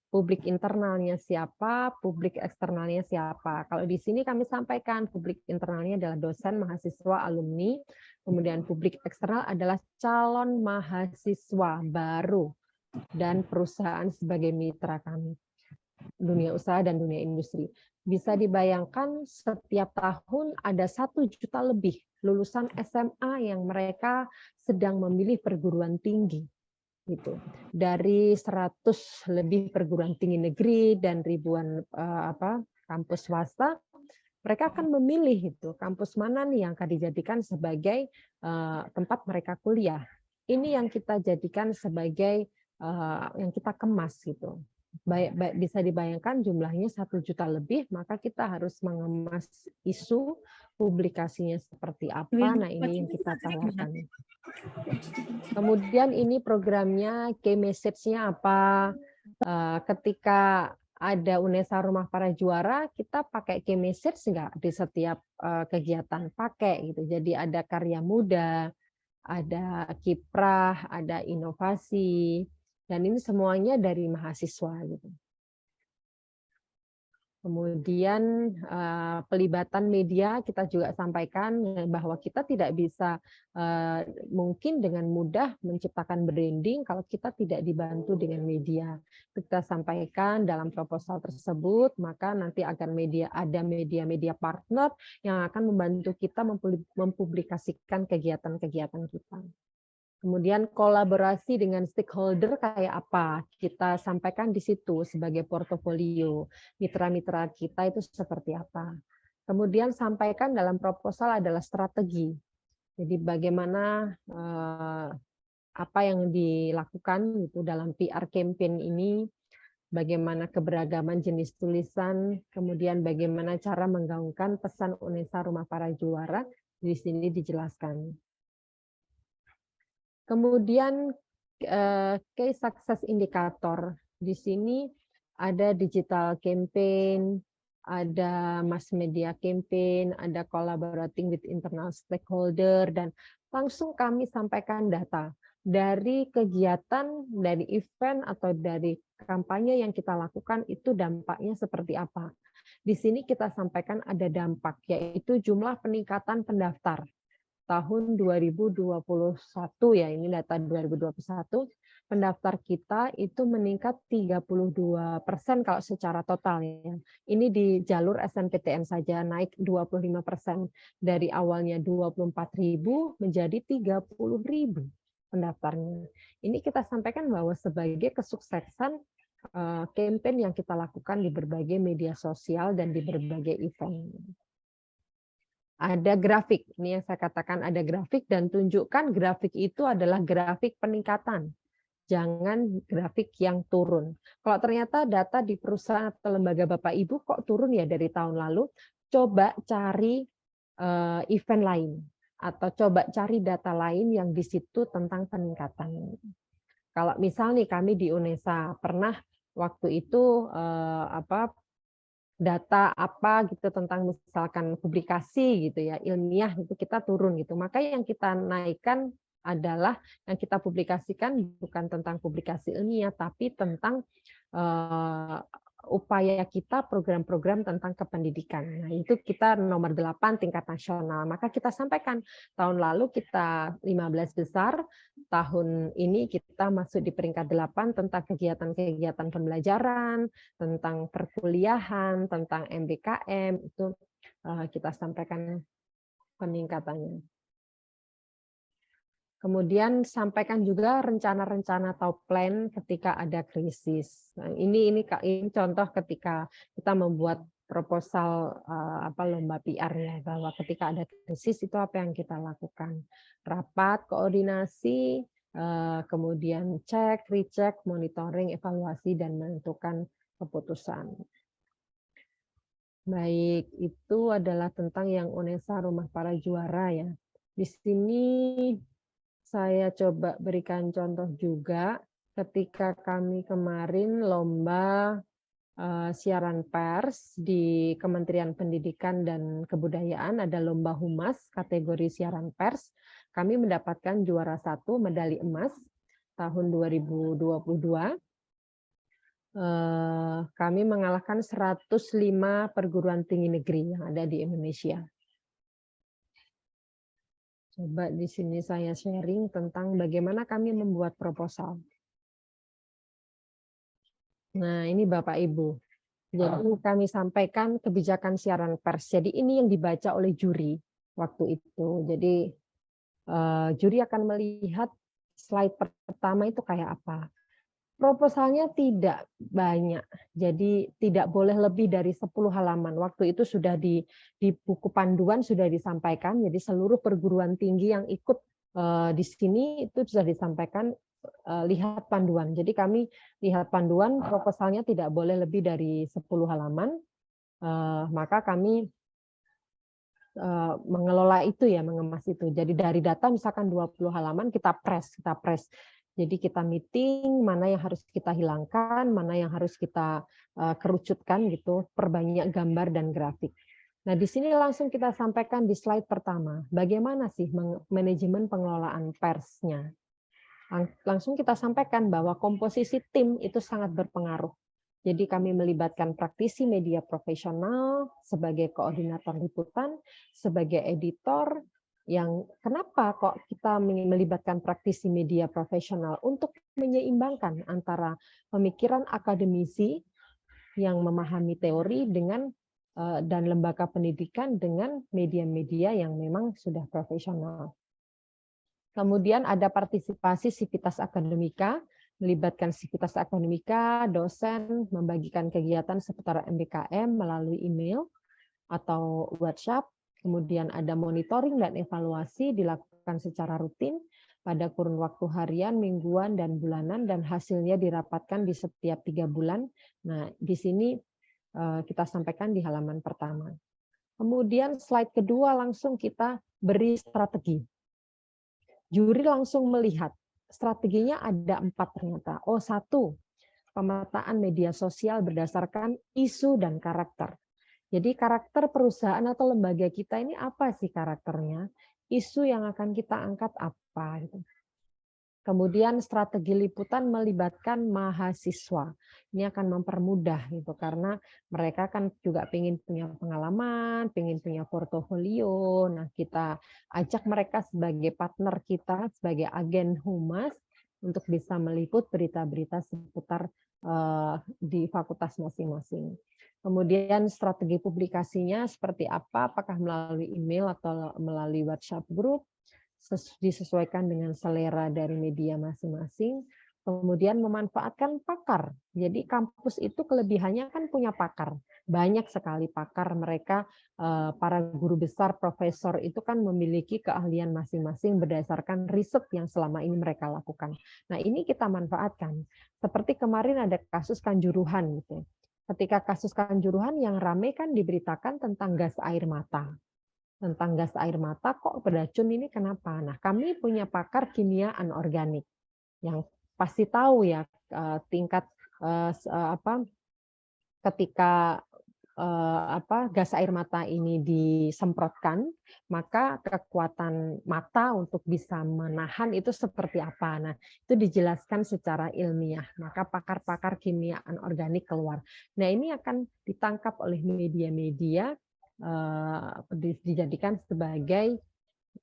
Publik internalnya siapa, publik eksternalnya siapa. Kalau di sini kami sampaikan publik internalnya adalah dosen, mahasiswa, alumni, kemudian publik eksternal adalah calon mahasiswa baru dan perusahaan sebagai mitra kami, dunia usaha dan dunia industri. Bisa dibayangkan setiap tahun ada 1 juta lebih lulusan SMA yang mereka sedang memilih perguruan tinggi. Gitu. Dari 100 lebih perguruan tinggi negeri dan ribuan kampus swasta, mereka akan memilih itu kampus mana nih yang akan dijadikan sebagai tempat mereka kuliah. Ini yang kita jadikan sebagai yang kita kemas gitu. Bisa dibayangkan jumlahnya 1 juta lebih, maka kita harus mengemas isu, publikasinya seperti apa. Nah, ini yang kita tawarkan. Kemudian ini programnya, key message-nya apa? Ketika ada UNESA Rumah Para Juara, kita pakai key message nggak di setiap kegiatan? Pakai gitu. Jadi ada karya muda, ada kiprah, ada inovasi, dan ini semuanya dari mahasiswa gitu. Kemudian pelibatan media kita juga sampaikan bahwa kita tidak bisa mungkin dengan mudah menciptakan branding kalau kita tidak dibantu dengan media. Kita sampaikan dalam proposal tersebut, maka nanti akan ada media-media partner yang akan membantu kita mempublikasikan kegiatan-kegiatan kita. Kemudian kolaborasi dengan stakeholder kayak apa? Kita sampaikan di situ sebagai portofolio. Mitra-mitra kita itu seperti apa? Kemudian sampaikan dalam proposal adalah strategi. Jadi bagaimana apa yang dilakukan itu dalam PR campaign ini, bagaimana keberagaman jenis tulisan, kemudian bagaimana cara menggaungkan pesan UNESA Rumah Para Juara, di sini dijelaskan. Kemudian key success indicator. Di sini ada digital campaign, ada mass media campaign, ada collaborating with internal stakeholder, dan langsung kami sampaikan data dari kegiatan, dari event atau dari kampanye yang kita lakukan itu dampaknya seperti apa. Di sini kita sampaikan ada dampak, yaitu jumlah peningkatan pendaftar. Tahun 2021 ya, ini data 2021, pendaftar kita itu meningkat 32% kalau secara total ya. Ini di jalur SNPTN saja naik 25%, dari awalnya 24.000 menjadi 30.000 pendaftarnya. Ini kita sampaikan bahwa sebagai kesuksesan campaign yang kita lakukan di berbagai media sosial dan di berbagai event. ada grafik. Ini yang saya katakan ada grafik, dan tunjukkan grafik itu adalah grafik peningkatan. Jangan grafik yang turun. Kalau ternyata data di perusahaan atau lembaga Bapak Ibu kok turun ya dari tahun lalu, coba cari event lain atau coba cari data lain yang di situ tentang peningkatan. Kalau misal nih kami di UNESA pernah waktu itu data apa gitu tentang misalkan publikasi gitu ya, ilmiah itu kita turun gitu. Maka yang kita naikkan adalah yang kita publikasikan bukan tentang publikasi ilmiah, tapi tentang upaya kita program-program tentang kependidikan. Nah, itu kita nomor 8 tingkat nasional. Maka kita sampaikan tahun lalu kita 15 besar, tahun ini kita masuk di peringkat 8 tentang kegiatan-kegiatan pembelajaran, tentang perkuliahan, tentang MBKM, itu kita sampaikan peningkatannya. Kemudian sampaikan juga rencana-rencana atau plan ketika ada krisis. Nah, ini contoh ketika kita membuat proposal lomba PR ya, bahwa ketika ada krisis itu apa yang kita lakukan. Rapat, koordinasi, kemudian cek, recheck, monitoring, evaluasi, dan menentukan keputusan. Baik, itu adalah tentang yang UNESA Rumah Para Juara ya. Di sini saya coba berikan contoh juga ketika kami kemarin lomba siaran pers di Kementerian Pendidikan dan Kebudayaan, ada lomba humas kategori siaran pers. Kami mendapatkan juara 1 medali emas tahun 2022. Kami mengalahkan 105 perguruan tinggi negeri yang ada di Indonesia. Coba di sini saya sharing tentang bagaimana kami membuat proposal. Nah, ini Bapak Ibu. Jadi kami sampaikan kebijakan siaran pers. Jadi ini yang dibaca oleh juri waktu itu. Jadi juri akan melihat slide pertama itu kayak apa. Proposalnya tidak banyak, jadi tidak boleh lebih dari 10 halaman. Waktu itu sudah di buku panduan sudah disampaikan, jadi seluruh perguruan tinggi yang ikut di sini itu sudah disampaikan, lihat panduan. Jadi kami lihat panduan, proposalnya tidak boleh lebih dari 10 halaman, maka kami mengelola itu ya, mengemas itu. Jadi dari data misalkan 20 halaman kita press. Jadi kita meeting mana yang harus kita hilangkan, mana yang harus kita kerucutkan gitu, perbanyak gambar dan grafik. Nah, di sini langsung kita sampaikan di slide pertama, bagaimana sih manajemen pengelolaan persnya. Langsung kita sampaikan bahwa komposisi tim itu sangat berpengaruh. Jadi kami melibatkan praktisi media profesional sebagai koordinator liputan, sebagai editor, yang kenapa kok kita melibatkan praktisi media profesional untuk menyeimbangkan antara pemikiran akademisi yang memahami teori dengan dan lembaga pendidikan dengan media-media yang memang sudah profesional. Kemudian ada partisipasi sivitas akademika, melibatkan sivitas akademika, dosen, membagikan kegiatan seputar MBKM melalui email atau WhatsApp. Kemudian ada monitoring dan evaluasi dilakukan secara rutin pada kurun waktu harian, mingguan, dan bulanan, dan hasilnya dirapatkan di setiap 3 bulan. Nah, di sini kita sampaikan di halaman pertama. Kemudian slide kedua langsung kita beri strategi. Juri langsung melihat strateginya ada 4 ternyata. Oh, 1, pemetaan media sosial berdasarkan isu dan karakter. Jadi karakter perusahaan atau lembaga kita ini apa sih karakternya? Isu yang akan kita angkat apa? Gitu. Kemudian strategi liputan melibatkan mahasiswa. Ini akan mempermudah gitu karena mereka kan juga ingin punya pengalaman, ingin punya portofolio. Nah, kita ajak mereka sebagai partner kita, sebagai agen humas untuk bisa meliput berita-berita seputar di fakultas masing-masing. Kemudian strategi publikasinya seperti apa, apakah melalui email atau melalui WhatsApp group, disesuaikan dengan selera dari media masing-masing. Kemudian memanfaatkan pakar. Jadi kampus itu kelebihannya kan punya pakar. Banyak sekali pakar mereka, para guru besar, profesor itu kan memiliki keahlian masing-masing berdasarkan riset yang selama ini mereka lakukan. Nah, ini kita manfaatkan. Seperti kemarin ada kasus Kanjuruhan gitu. Ketika kasus Kanjuruhan yang ramai kan diberitakan tentang gas air mata. Tentang gas air mata kok beracun ini kenapa? Nah, kami punya pakar kimia anorganik yang pasti tahu ya tingkat ketika gas air mata ini disemprotkan, maka kekuatan mata untuk bisa menahan itu seperti apa. Nah, itu dijelaskan secara ilmiah. Maka pakar-pakar kimia anorganik keluar. Nah, ini akan ditangkap oleh media-media, dijadikan sebagai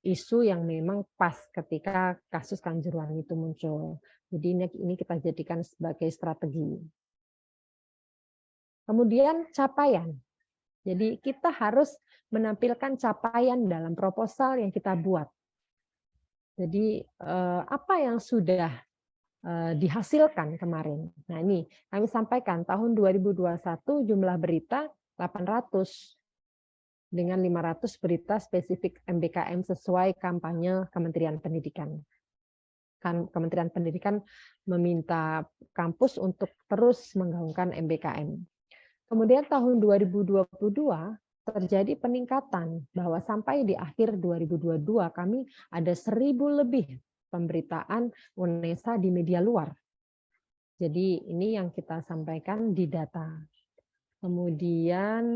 isu yang memang pas ketika kasus Kanjuruhan itu muncul. Jadi ini kita jadikan sebagai strategi. Kemudian capaian. Jadi kita harus menampilkan capaian dalam proposal yang kita buat. Jadi apa yang sudah dihasilkan kemarin. Nah, ini kami sampaikan tahun 2021 jumlah berita 800 dengan 500 berita spesifik MBKM sesuai kampanye Kementerian Pendidikan. Kementerian Pendidikan meminta kampus untuk terus menggaungkan MBKM. Kemudian tahun 2022 terjadi peningkatan bahwa sampai di akhir 2022 kami ada 1.000 lebih pemberitaan UNESA di media luar. Jadi ini yang kita sampaikan di data. Kemudian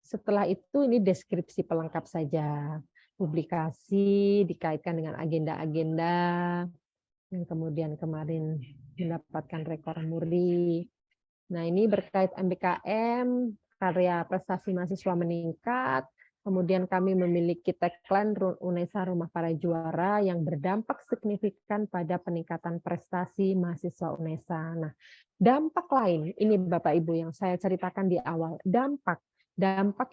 setelah itu ini deskripsi pelengkap saja. Publikasi dikaitkan dengan agenda-agenda yang kemudian kemarin mendapatkan rekor muri. Nah, ini berkait MBKM, karya prestasi mahasiswa meningkat, kemudian kami memiliki tagline UNESA Rumah Para Juara yang berdampak signifikan pada peningkatan prestasi mahasiswa UNESA. Nah, dampak lain, ini Bapak Ibu yang saya ceritakan di awal, dampak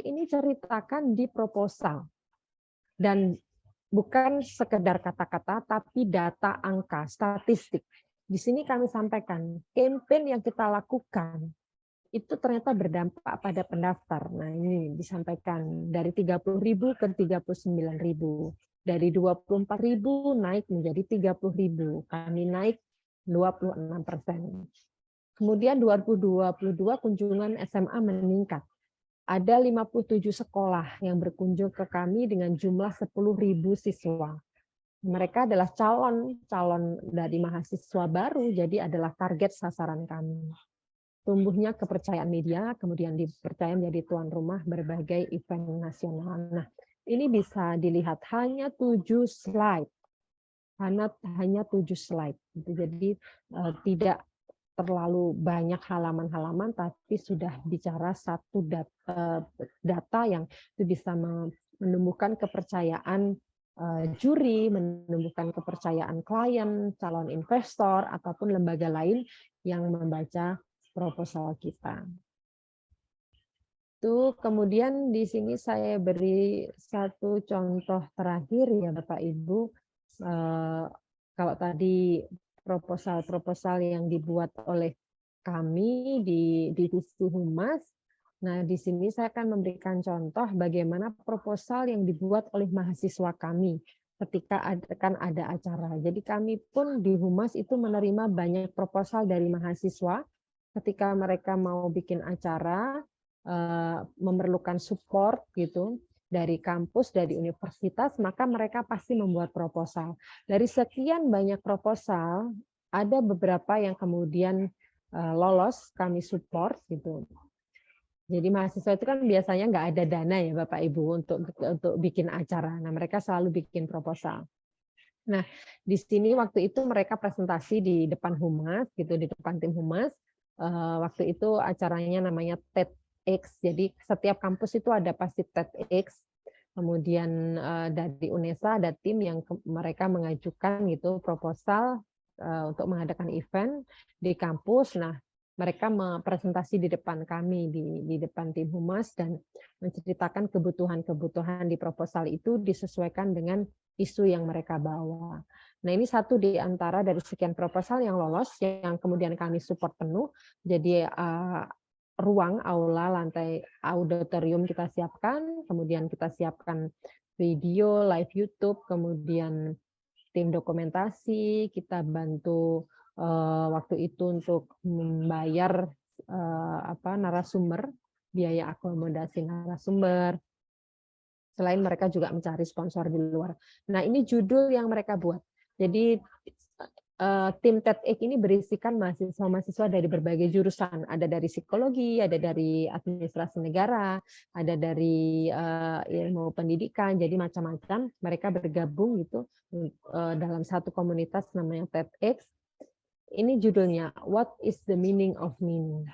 ini ceritakan di proposal. Dan bukan sekedar kata-kata, tapi data, angka, statistik. Di sini kami sampaikan, campaign yang kita lakukan itu ternyata berdampak pada pendaftar. Nah, ini disampaikan dari 30.000 ke 39.000. Dari 24.000 naik menjadi 30.000. Kami naik 26%. Kemudian 2022 kunjungan SMA meningkat. Ada 57 sekolah yang berkunjung ke kami dengan jumlah 10.000 siswa. Mereka adalah calon dari mahasiswa baru, jadi adalah target sasaran kami. Tumbuhnya kepercayaan media, kemudian dipercaya menjadi tuan rumah berbagai event nasional. Nah, ini bisa dilihat hanya 7 slide. Hanya 7 slide. Jadi tidak terlalu banyak halaman-halaman, tapi sudah bicara satu data yang itu bisa menumbuhkan kepercayaan juri, menumbuhkan kepercayaan klien, calon investor, ataupun lembaga lain yang membaca proposal kita. Itu kemudian di sini saya beri satu contoh terakhir ya Bapak Ibu. Kalau tadi proposal yang dibuat oleh kami di divisi humas. Nah, di sini saya akan memberikan contoh bagaimana proposal yang dibuat oleh mahasiswa kami ketika ada acara. Jadi kami pun di humas itu menerima banyak proposal dari mahasiswa ketika mereka mau bikin acara, memerlukan support gitu dari kampus, dari universitas, maka mereka pasti membuat proposal. Dari sekian banyak proposal, ada beberapa yang kemudian lolos, kami support gitu. Jadi mahasiswa itu kan biasanya nggak ada dana ya Bapak Ibu untuk bikin acara. Nah, mereka selalu bikin proposal. Nah, di sini waktu itu mereka presentasi di depan humas gitu, di depan tim humas. Waktu itu acaranya namanya TEDx. Jadi setiap kampus itu ada pasti TEDx. Kemudian dari UNESA ada tim yang mereka mengajukan gitu proposal untuk mengadakan event di kampus. Nah, mereka presentasi di depan kami di depan tim humas dan menceritakan kebutuhan-kebutuhan di proposal itu disesuaikan dengan isu yang mereka bawa. Nah, ini satu di antara dari sekian proposal yang lolos, yang kemudian kami support penuh. Jadi ruang aula lantai auditorium kita siapkan, kemudian kita siapkan video, live YouTube, kemudian tim dokumentasi, kita bantu waktu itu untuk membayar narasumber, biaya akomodasi narasumber. Selain mereka juga mencari sponsor di luar. Nah, ini judul yang mereka buat. Jadi tim TEDx ini berisikan mahasiswa-mahasiswa dari berbagai jurusan. Ada dari psikologi, ada dari administrasi negara, ada dari ilmu pendidikan, jadi macam-macam. Mereka bergabung gitu dalam satu komunitas namanya TEDx. Ini judulnya, What is the Meaning of Meaning?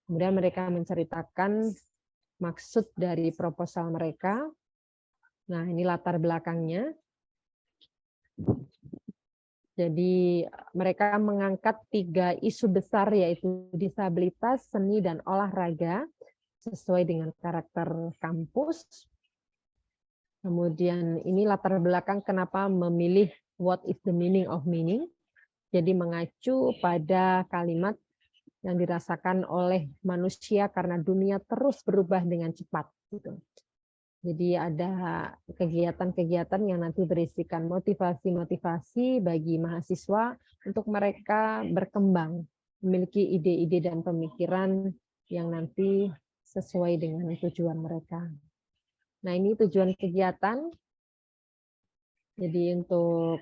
Kemudian mereka menceritakan maksud dari proposal mereka. Nah, ini latar belakangnya. Jadi mereka mengangkat 3 isu besar, yaitu disabilitas, seni, dan olahraga, sesuai dengan karakter kampus. Kemudian ini latar belakang kenapa memilih what is the meaning of meaning. Jadi mengacu pada kalimat yang dirasakan oleh manusia karena dunia terus berubah dengan cepat. Gitu. Jadi ada kegiatan-kegiatan yang nanti berisikan motivasi-motivasi bagi mahasiswa untuk mereka berkembang, memiliki ide-ide dan pemikiran yang nanti sesuai dengan tujuan mereka. Nah, ini tujuan kegiatan. Jadi untuk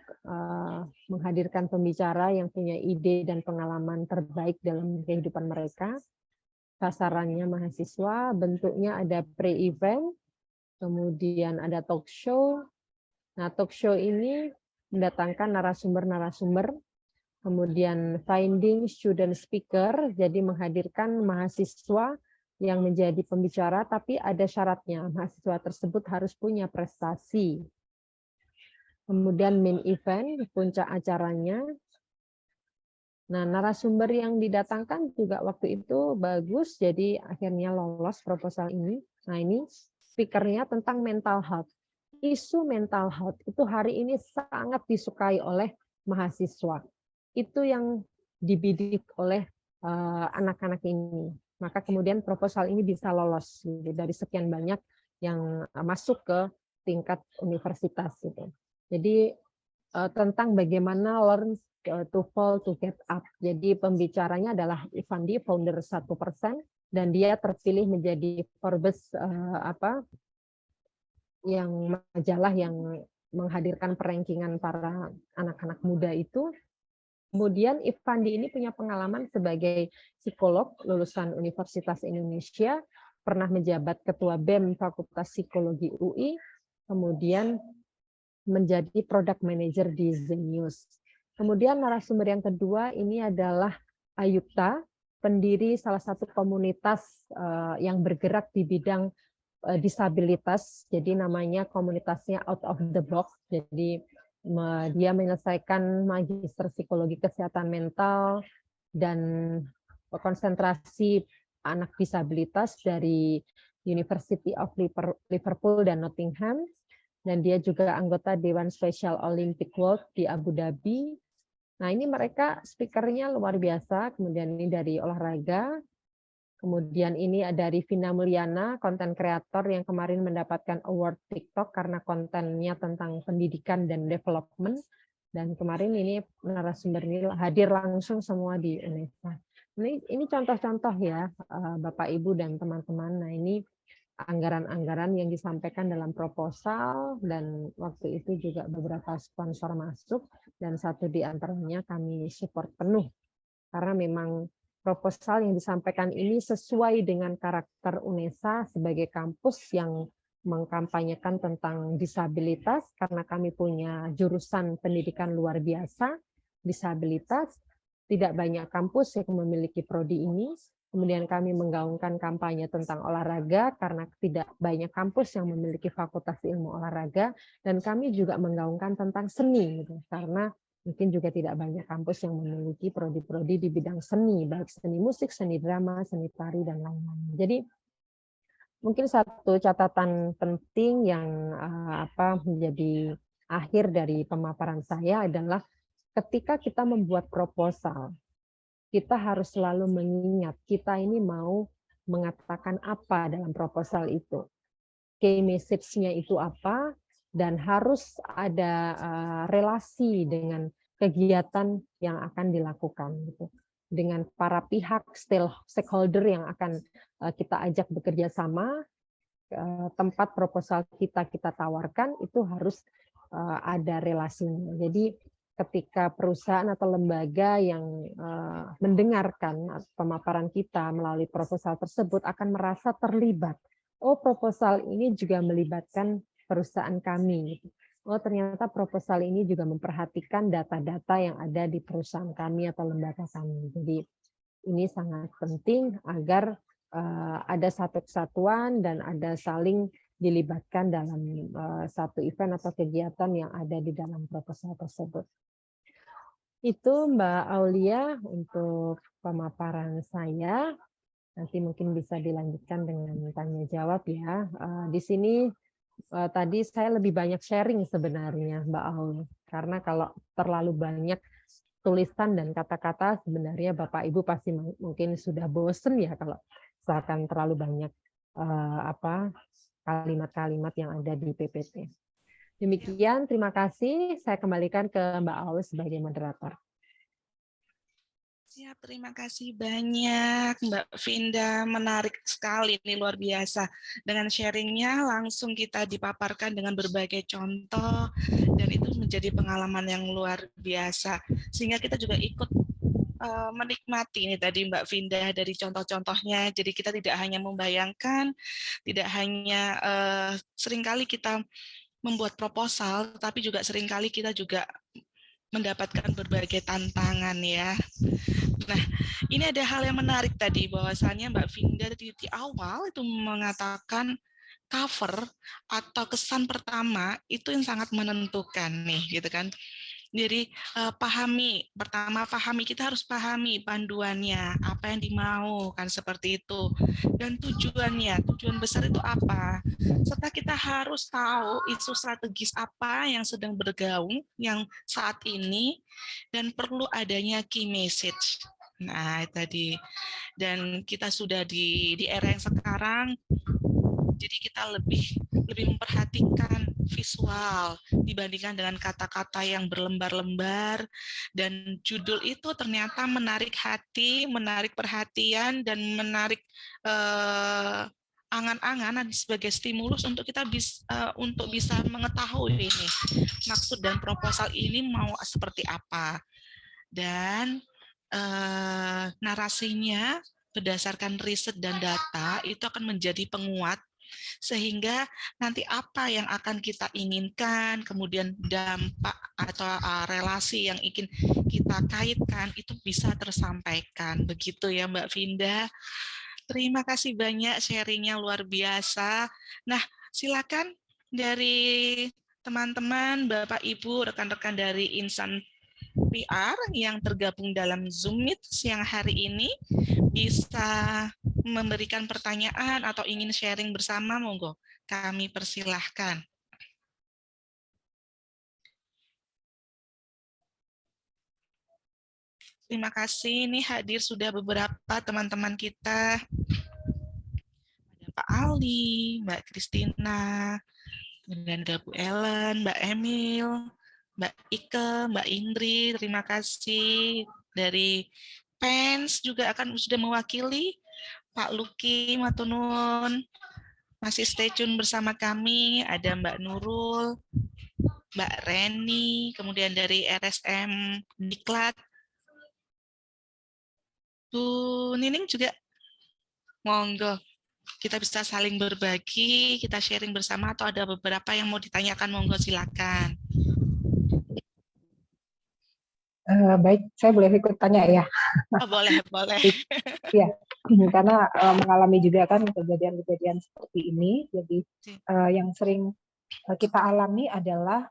menghadirkan pembicara yang punya ide dan pengalaman terbaik dalam kehidupan mereka. Sasarannya mahasiswa, bentuknya ada pre-event, kemudian ada talk show. Nah, talk show ini mendatangkan narasumber-narasumber, kemudian finding student speaker, jadi menghadirkan mahasiswa yang menjadi pembicara, tapi ada syaratnya, mahasiswa tersebut harus punya prestasi. Kemudian main event, puncak acaranya. Nah, narasumber yang didatangkan juga waktu itu bagus, jadi akhirnya lolos proposal ini. Nah, ini speakernya tentang mental health. Isu mental health itu hari ini sangat disukai oleh mahasiswa. Itu yang dibidik oleh anak-anak ini. Maka kemudian proposal ini bisa lolos dari sekian banyak yang masuk ke tingkat universitas. Gitu. Jadi tentang bagaimana learn to fall to get up. Jadi pembicaranya adalah Ivandi, founder 1%, dan dia terpilih menjadi Forbes yang majalah yang menghadirkan perankingan para anak-anak muda itu. Kemudian Ivandi ini punya pengalaman sebagai psikolog lulusan Universitas Indonesia, pernah menjabat ketua BEM Fakultas Psikologi UI, kemudian menjadi product manager di Zenius. Kemudian narasumber yang kedua ini adalah Ayukta, pendiri salah satu komunitas yang bergerak di bidang disabilitas, jadi namanya komunitasnya Out of the Box. Jadi dia menyelesaikan magister psikologi kesehatan mental dan konsentrasi anak disabilitas dari University of Liverpool dan Nottingham. Dan dia juga anggota Dewan Special Olympic World di Abu Dhabi. Nah, ini mereka speakernya luar biasa, kemudian ini dari olahraga, kemudian ini dari Vina Mulyana, konten kreator yang kemarin mendapatkan award TikTok karena kontennya tentang pendidikan dan development, dan kemarin ini narasumber ini hadir langsung semua di UNESA. Ini contoh-contoh ya, Bapak, Ibu, dan teman-teman. Nah, ini anggaran-anggaran yang disampaikan dalam proposal, dan waktu itu juga beberapa sponsor masuk, dan satu di antaranya kami support penuh. Karena memang proposal yang disampaikan ini sesuai dengan karakter UNESA sebagai kampus yang mengkampanyekan tentang disabilitas, karena kami punya jurusan pendidikan luar biasa, disabilitas, tidak banyak kampus yang memiliki prodi ini. Kemudian kami menggaungkan kampanye tentang olahraga karena tidak banyak kampus yang memiliki fakultas ilmu olahraga, dan kami juga menggaungkan tentang seni gitu, karena mungkin juga tidak banyak kampus yang memiliki prodi-prodi di bidang seni, baik seni musik, seni drama, seni tari, dan lain-lain. Jadi mungkin satu catatan penting yang menjadi akhir dari pemaparan saya adalah ketika kita membuat proposal, kita harus selalu mengingat kita ini mau mengatakan apa dalam proposal itu. Key message-nya itu apa, dan harus ada relasi dengan kegiatan yang akan dilakukan gitu. Dengan para pihak stakeholder yang akan kita ajak bekerja sama, tempat proposal kita tawarkan itu harus ada relasinya. Jadi ketika perusahaan atau lembaga yang mendengarkan pemaparan kita melalui proposal tersebut akan merasa terlibat. Oh, proposal ini juga melibatkan perusahaan kami. Oh, ternyata proposal ini juga memperhatikan data-data yang ada di perusahaan kami atau lembaga kami. Jadi ini sangat penting agar ada satu kesatuan dan ada saling dilibatkan dalam satu event atau kegiatan yang ada di dalam proposal tersebut. Itu Mbak Aulia untuk pemaparan saya. Nanti mungkin bisa dilanjutkan dengan tanya jawab ya. Di sini tadi saya lebih banyak sharing sebenarnya Mbak Aul. Karena kalau terlalu banyak tulisan dan kata-kata sebenarnya Bapak Ibu pasti mungkin sudah bosen ya kalau misalkan terlalu banyak kalimat-kalimat yang ada di PPT. Demikian, terima kasih. Saya kembalikan ke Mbak Aul sebagai moderator. Siap, terima kasih banyak Mbak Vinda, menarik sekali, ini luar biasa. Dengan sharingnya langsung kita dipaparkan dengan berbagai contoh, dan itu menjadi pengalaman yang luar biasa. Sehingga kita juga ikut menikmati ini tadi Mbak Vinda dari contoh-contohnya. Jadi kita tidak hanya membayangkan, tidak hanya seringkali kita membuat proposal, tapi juga seringkali kita juga mendapatkan berbagai tantangan ya. Nah, ini ada hal yang menarik tadi, bahwasannya Mbak Vinda di awal itu mengatakan cover atau kesan pertama itu yang sangat menentukan nih, gitu kan. Jadi pahami, kita harus pahami panduannya, apa yang dimau kan seperti itu, dan tujuan besar itu apa. Serta kita harus tahu isu strategis apa yang sedang bergaung yang saat ini, dan perlu adanya key message. Nah, tadi, dan kita sudah di era yang sekarang, jadi kita lebih memperhatikan visual dibandingkan dengan kata-kata yang berlembar-lembar, dan judul itu ternyata menarik hati, menarik perhatian, dan menarik angan-angan sebagai stimulus untuk kita untuk bisa mengetahui ini maksud dan proposal ini mau seperti apa, dan narasinya berdasarkan riset dan data itu akan menjadi penguat, sehingga nanti apa yang akan kita inginkan, kemudian dampak atau relasi yang ingin kita kaitkan itu bisa tersampaikan. Begitu ya Mbak Vinda. Terima kasih banyak sharingnya, luar biasa. Nah, silakan dari teman-teman, Bapak Ibu, rekan-rekan dari Insan PR yang tergabung dalam Zoom Meet siang hari ini bisa memberikan pertanyaan atau ingin sharing bersama, monggo kami persilahkan. Terima kasih, ini hadir sudah beberapa teman-teman kita. Ada Pak Ali, Mbak Kristina, dan ada Bu Ellen, Mbak Emil, Mbak Ike, Mbak Indri, terima kasih. Dari PENS juga akan sudah mewakili, Pak Luki, matunun, masih stay tune bersama kami, ada Mbak Nurul, Mbak Reni, kemudian dari RSM Diklat, Bu Nining juga, monggo. Kita bisa saling berbagi, kita sharing bersama, atau ada beberapa yang mau ditanyakan, monggo silakan. Baik, saya boleh ikut tanya ya? Oh, boleh. Ya, karena mengalami juga kan kejadian-kejadian seperti ini, jadi yang sering kita alami adalah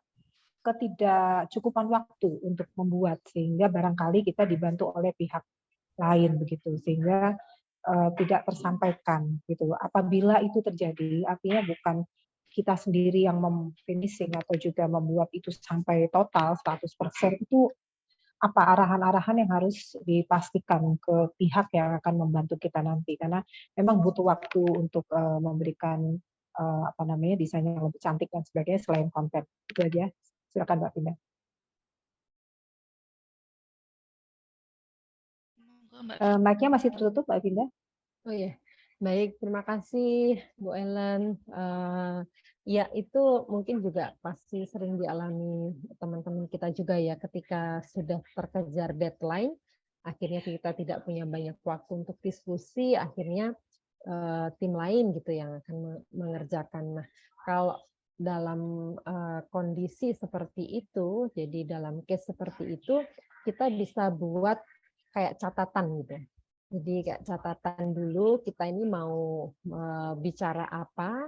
ketidakcukupan waktu untuk membuat, sehingga barangkali kita dibantu oleh pihak lain begitu, sehingga tidak tersampaikan gitu. Apabila itu terjadi, artinya bukan kita sendiri yang finishing atau juga membuat itu sampai total 100% itu apa arahan-arahan yang harus dipastikan ke pihak yang akan membantu kita nanti, karena memang butuh waktu untuk memberikan apa namanya, desain yang lebih cantik dan sebagainya selain konten. Itu aja. Silakan Mbak Pinda. Monggo Mbak Finda. Mic-nya masih tertutup Mbak Pinda? Oh ya, baik. Terima kasih Bu Ellen. Ya itu mungkin juga pasti sering dialami teman-teman kita juga ya, ketika sudah terkejar deadline, akhirnya kita tidak punya banyak waktu untuk diskusi, akhirnya tim lain gitu yang akan mengerjakan. Nah, kalau dalam kondisi seperti itu, jadi dalam case seperti itu, kita bisa buat kayak catatan gitu. Jadi kayak catatan dulu kita ini mau bicara apa,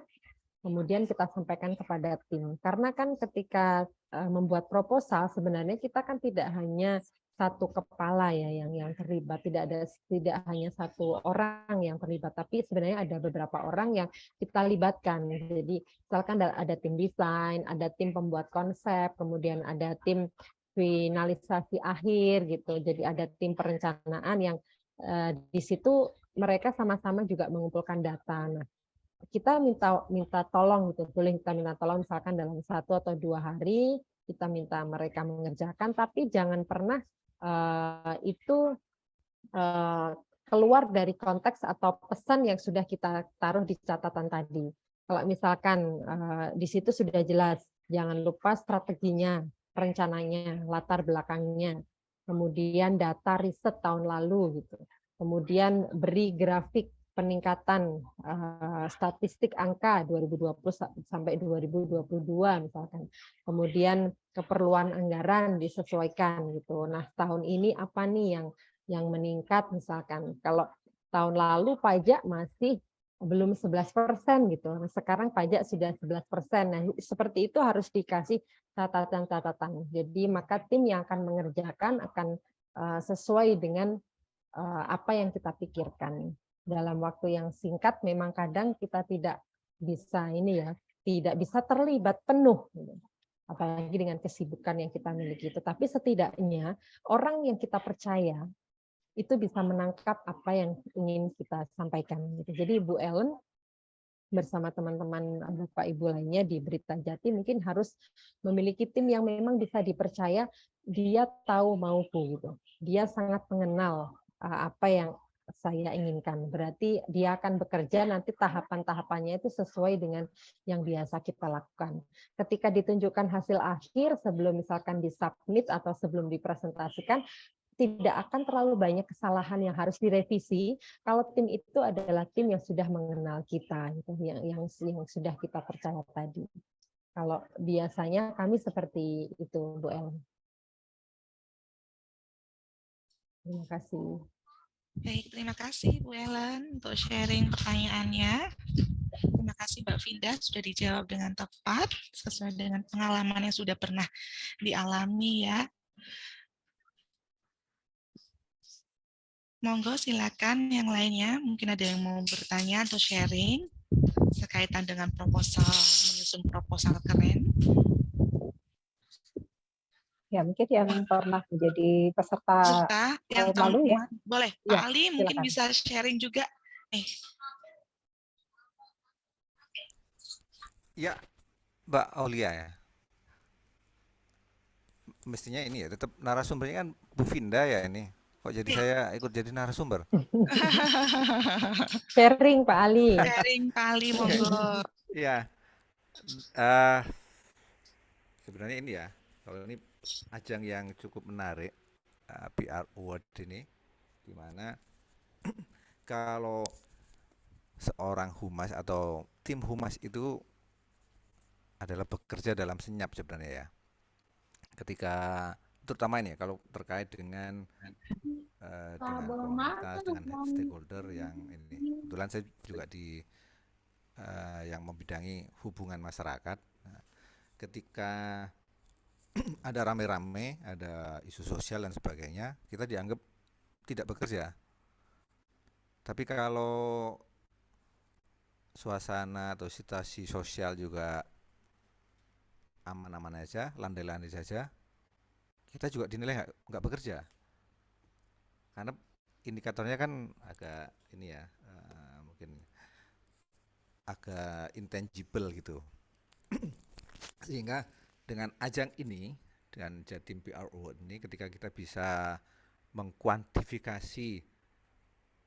kemudian kita sampaikan kepada tim. Karena kan ketika membuat proposal sebenarnya kita kan tidak hanya satu kepala ya yang terlibat, tidak hanya satu orang yang terlibat, tapi sebenarnya ada beberapa orang yang kita libatkan. Jadi misalkan ada tim desain, ada tim pembuat konsep, kemudian ada tim finalisasi akhir gitu. Jadi ada tim perencanaan yang di situ mereka sama-sama juga mengumpulkan data. Nah, kita minta tolong gitu, boleh kita minta tolong misalkan dalam 1 atau 2 hari kita minta mereka mengerjakan, tapi jangan pernah itu keluar dari konteks atau pesan yang sudah kita taruh di catatan tadi. Kalau misalkan di situ sudah jelas, jangan lupa strateginya, rencananya, latar belakangnya, kemudian data riset tahun lalu gitu. Kemudian beri grafik peningkatan statistik angka 2020 sampai 2022 misalkan. Kemudian keperluan anggaran disesuaikan gitu. Nah, tahun ini apa nih yang meningkat misalkan. Kalau tahun lalu pajak masih belum 11% gitu. Sekarang pajak sudah 11%. Nah, seperti itu harus dikasih catatan-catatan. Jadi maka tim yang akan mengerjakan akan sesuai dengan apa yang kita pikirkan. Dalam waktu yang singkat memang kadang kita tidak bisa tidak bisa terlibat penuh. Apalagi dengan kesibukan yang kita miliki. Tetapi setidaknya orang yang kita percaya itu bisa menangkap apa yang ingin kita sampaikan. Jadi Bu Ellen bersama teman-teman Bapak Ibu lainnya di Berita Jati mungkin harus memiliki tim yang memang bisa dipercaya, dia tahu mampu gitu. Dia sangat mengenal apa yang saya inginkan. Berarti dia akan bekerja nanti tahapan-tahapannya itu sesuai dengan yang biasa kita lakukan. Ketika ditunjukkan hasil akhir sebelum misalkan disubmit atau sebelum dipresentasikan, tidak akan terlalu banyak kesalahan yang harus direvisi kalau tim itu adalah tim yang sudah mengenal kita, gitu, yang sudah kita percaya tadi. Kalau biasanya kami seperti itu, Bu El. Terima kasih. Baik, terima kasih Bu Ellen untuk sharing pertanyaannya. Terima kasih Mbak Finda sudah dijawab dengan tepat sesuai dengan pengalaman yang sudah pernah dialami ya. Monggo silakan yang lainnya, mungkin ada yang mau bertanya atau sharing sekaitan dengan menyusun proposal keren. Ya, mungkin yang pernah menjadi peserta yang lalu ya. Boleh, Pak ya, Ali mungkin bisa sharing juga. Ya, Mbak Aulia ya. Mestinya ini ya, tetap narasumbernya kan Bu Finda ya ini. Kok jadi saya ikut jadi narasumber? Sharing Pak Ali. Sharing Pak Ali, monggo. Iya. Sebenarnya ini ya, kalau ini ajang yang cukup menarik, PR Award ini, di mana kalau seorang humas atau tim humas itu adalah bekerja dalam senyap sebenarnya ya. Ketika terutama ini kalau terkait dengan komunitas, dengan stakeholder yang ini. Kebetulan saya juga di yang membidangi hubungan masyarakat. Nah, ketika ada rame-rame, ada isu sosial dan sebagainya, kita dianggap tidak bekerja. Tapi kalau suasana atau situasi sosial juga aman-aman aja, landai-landai saja, kita juga dinilai nggak bekerja. Karena indikatornya kan agak ini ya, mungkin agak intangible gitu. Sehingga dengan ajang ini dan Jatim PR Award ini, ketika kita bisa mengkuantifikasi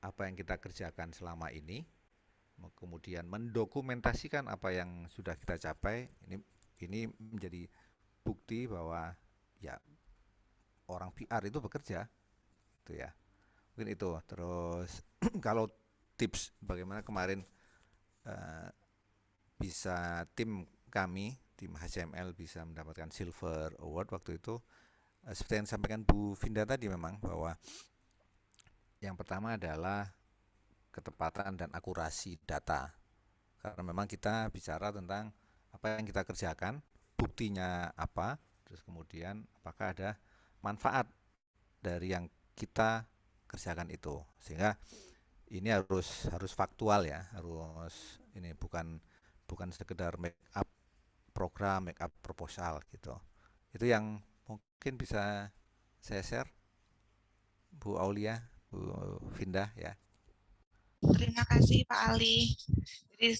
apa yang kita kerjakan selama ini, kemudian mendokumentasikan apa yang sudah kita capai, ini menjadi bukti bahwa ya orang PR itu bekerja, gitu ya. Mungkin itu. Terus kalau tips bagaimana kemarin bisa tim kami, tim HCML bisa mendapatkan Silver Award waktu itu, seperti yang disampaikan Bu Vinda tadi, memang bahwa yang pertama adalah ketepatan dan akurasi data. Karena memang kita bicara tentang apa yang kita kerjakan, buktinya apa, terus kemudian apakah ada manfaat dari yang kita kerjakan itu. Sehingga ini harus faktual ya, harus ini bukan sekedar make up program, make up proposal gitu. Itu yang mungkin bisa saya share, Bu Aulia, Bu Vinda ya. Terima kasih Pak Ali. Jadi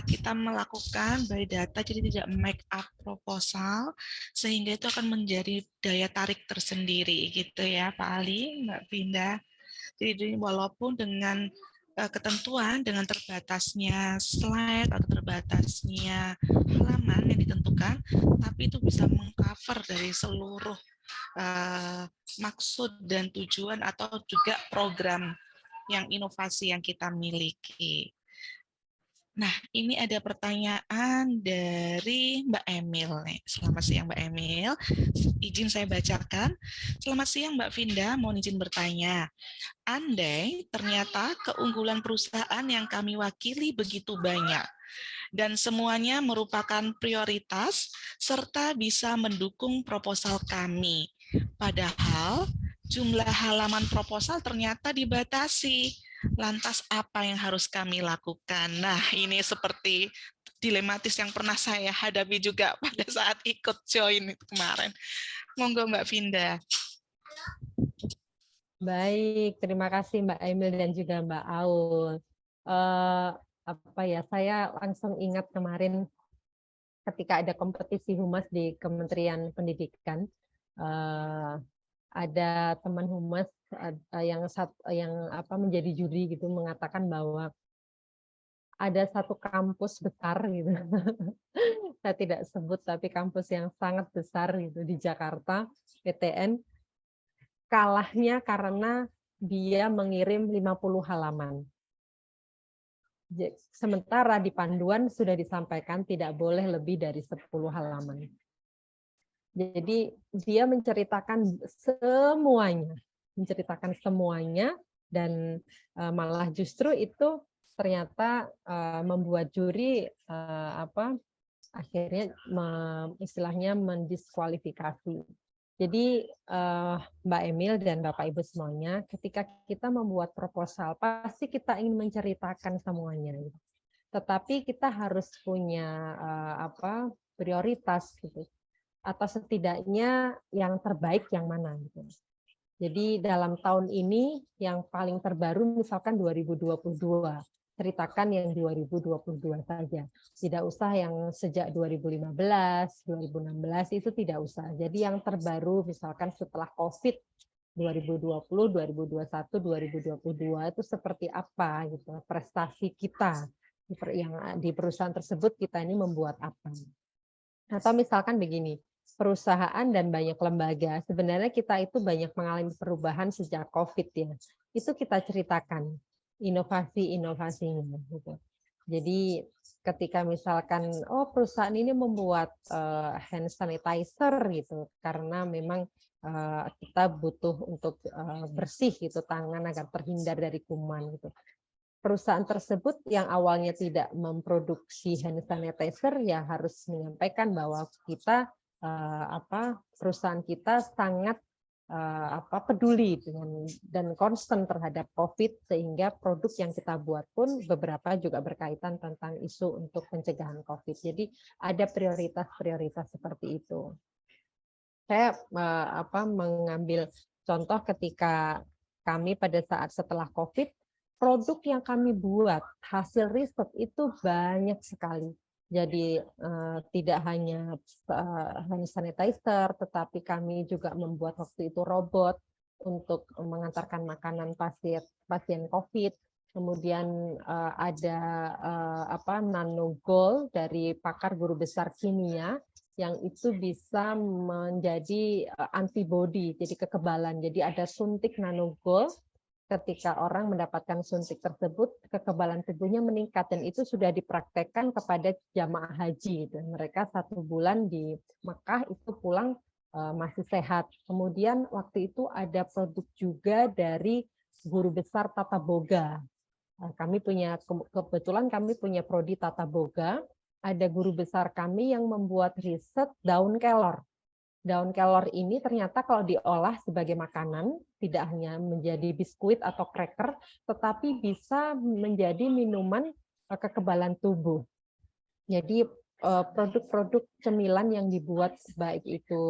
kita melakukan by data, jadi tidak make up proposal, sehingga itu akan menjadi daya tarik tersendiri gitu ya Pak Ali, Mbak Vinda. Jadi walaupun dengan ketentuan, dengan terbatasnya slide atau terbatasnya halaman yang ditentukan, tapi itu bisa mengcover dari seluruh maksud dan tujuan atau juga program yang inovasi yang kita miliki. Nah, ini ada pertanyaan dari Mbak Emil. Selamat siang Mbak Emil. Izin saya bacakan. Selamat siang Mbak Vinda, mohon izin bertanya. Andai ternyata keunggulan perusahaan yang kami wakili begitu banyak, dan semuanya merupakan prioritas serta bisa mendukung proposal kami. Padahal jumlah halaman proposal ternyata dibatasi. Lantas apa yang harus kami lakukan? Nah, ini seperti dilematis yang pernah saya hadapi juga pada saat ikut join itu kemarin. Monggo Mbak Vinda. Baik, terima kasih Mbak Emil dan juga Mbak Aul. Saya langsung ingat kemarin ketika ada kompetisi humas di Kementerian Pendidikan, ada teman humas yang menjadi juri gitu mengatakan bahwa ada satu kampus besar gitu, saya tidak sebut, tapi kampus yang sangat besar gitu di Jakarta, PTN, kalahnya karena dia mengirim 50 halaman. Sementara di panduan sudah disampaikan tidak boleh lebih dari 10 halaman. Jadi dia menceritakan semuanya, dan malah justru itu ternyata membuat juri akhirnya istilahnya mendiskualifikasi. Jadi Mbak Emil dan Bapak Ibu semuanya, ketika kita membuat proposal, pasti kita ingin menceritakan semuanya. Tetapi kita harus punya prioritas gitu, atau setidaknya yang terbaik yang mana gitu. Jadi dalam tahun ini yang paling terbaru misalkan 2022. Ceritakan yang 2022 saja. Tidak usah yang sejak 2015, 2016 itu tidak usah. Jadi yang terbaru misalkan setelah COVID 2020, 2021, 2022 itu seperti apa gitu, prestasi kita yang di perusahaan tersebut, kita ini membuat apa. Atau misalkan begini, perusahaan dan banyak lembaga, sebenarnya kita itu banyak mengalami perubahan sejak COVID ya. Itu kita ceritakan inovasi-inovasinya gitu. Jadi ketika misalkan perusahaan ini membuat hand sanitizer gitu karena memang kita butuh untuk bersih gitu tangan agar terhindar dari kuman gitu. Perusahaan tersebut yang awalnya tidak memproduksi hand sanitizer ya harus menyampaikan bahwa kita perusahaan kita sangat peduli dengan dan concern terhadap COVID, sehingga produk yang kita buat pun beberapa juga berkaitan tentang isu untuk pencegahan COVID. Jadi ada prioritas-prioritas seperti itu. Saya mengambil contoh ketika kami pada saat setelah COVID, produk yang kami buat, hasil riset itu banyak sekali. Jadi tidak hanya sanitizer, tetapi kami juga membuat waktu itu robot untuk mengantarkan makanan pasien COVID. Kemudian ada nanogol dari pakar guru besar kimia yang itu bisa menjadi antibody, jadi kekebalan. Jadi ada suntik nanogol, ketika orang mendapatkan suntik tersebut, kekebalan tubuhnya meningkat, dan itu sudah dipraktekkan kepada jamaah haji. Mereka 1 bulan di Mekah itu pulang masih sehat. Kemudian waktu itu ada produk juga dari guru besar Tata Boga. Kebetulan kami punya prodi Tata Boga. Ada guru besar kami yang membuat riset daun kelor. Daun kelor ini ternyata kalau diolah sebagai makanan, tidak hanya menjadi biskuit atau cracker, tetapi bisa menjadi minuman kekebalan tubuh. Jadi produk-produk cemilan yang dibuat, baik itu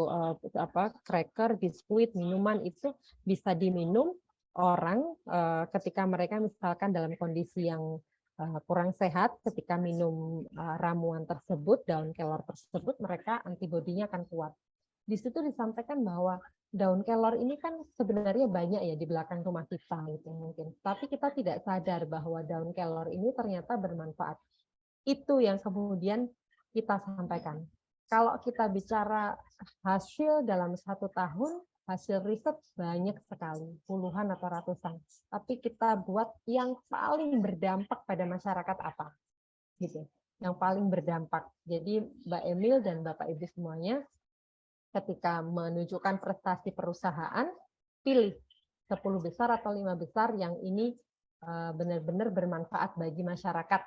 cracker, biskuit, minuman, itu bisa diminum orang ketika mereka misalkan dalam kondisi yang kurang sehat. Ketika minum ramuan tersebut, daun kelor tersebut, mereka antibodinya akan kuat. Di situ disampaikan bahwa daun kelor ini kan sebenarnya banyak ya di belakang rumah kita gitu mungkin. Tapi kita tidak sadar bahwa daun kelor ini ternyata bermanfaat. Itu yang kemudian kita sampaikan. Kalau kita bicara hasil dalam 1 tahun, hasil riset banyak sekali, puluhan atau ratusan. Tapi kita buat yang paling berdampak pada masyarakat apa? Gitu. Yang paling berdampak. Jadi Mbak Emil dan Bapak Ibu semuanya, ketika menunjukkan prestasi perusahaan, pilih 10 besar atau 5 besar yang ini benar-benar bermanfaat bagi masyarakat.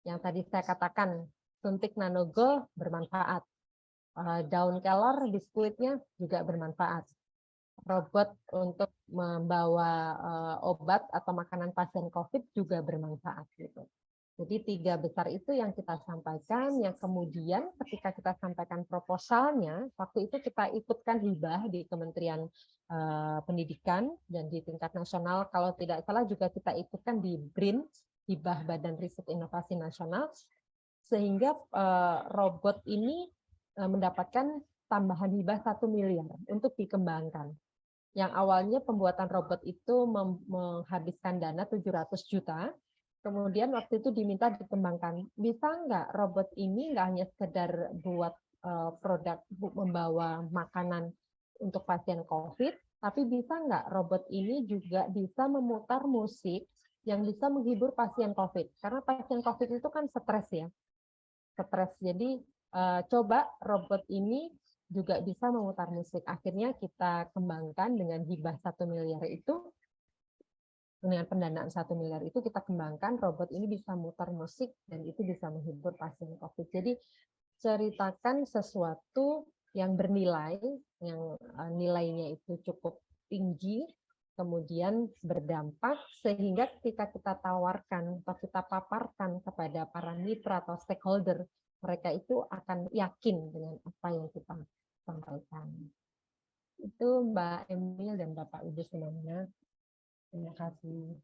Yang tadi saya katakan, suntik nanogol bermanfaat. Daun kelor, biskuitnya juga bermanfaat. Robot untuk membawa obat atau makanan pasien COVID juga bermanfaat. Gitu. Jadi 3 besar itu yang kita sampaikan, yang kemudian ketika kita sampaikan proposalnya, waktu itu kita ikutkan hibah di Kementerian Pendidikan dan di tingkat nasional, kalau tidak salah juga kita ikutkan di BRIN, hibah Badan Riset Inovasi Nasional, sehingga robot ini mendapatkan tambahan hibah 1 miliar untuk dikembangkan. Yang awalnya pembuatan robot itu menghabiskan dana 700 juta, kemudian waktu itu diminta dikembangkan. Bisa nggak robot ini nggak hanya sekedar buat produk membawa makanan untuk pasien COVID, tapi bisa nggak robot ini juga bisa memutar musik yang bisa menghibur pasien COVID. Karena pasien COVID itu kan stres ya. Stres. Jadi coba robot ini juga bisa memutar musik. Akhirnya kita kembangkan dengan hibah 1 miliar itu, dengan pendanaan 1 miliar itu kita kembangkan, robot ini bisa mutar musik dan itu bisa menghibur pasien COVID. Jadi ceritakan sesuatu yang bernilai, yang nilainya itu cukup tinggi, kemudian berdampak, sehingga ketika kita tawarkan atau kita paparkan kepada para mitra atau stakeholder, mereka itu akan yakin dengan apa yang kita sampaikan. Itu Mbak Emil dan Bapak Ibu semuanya. Terima kasih.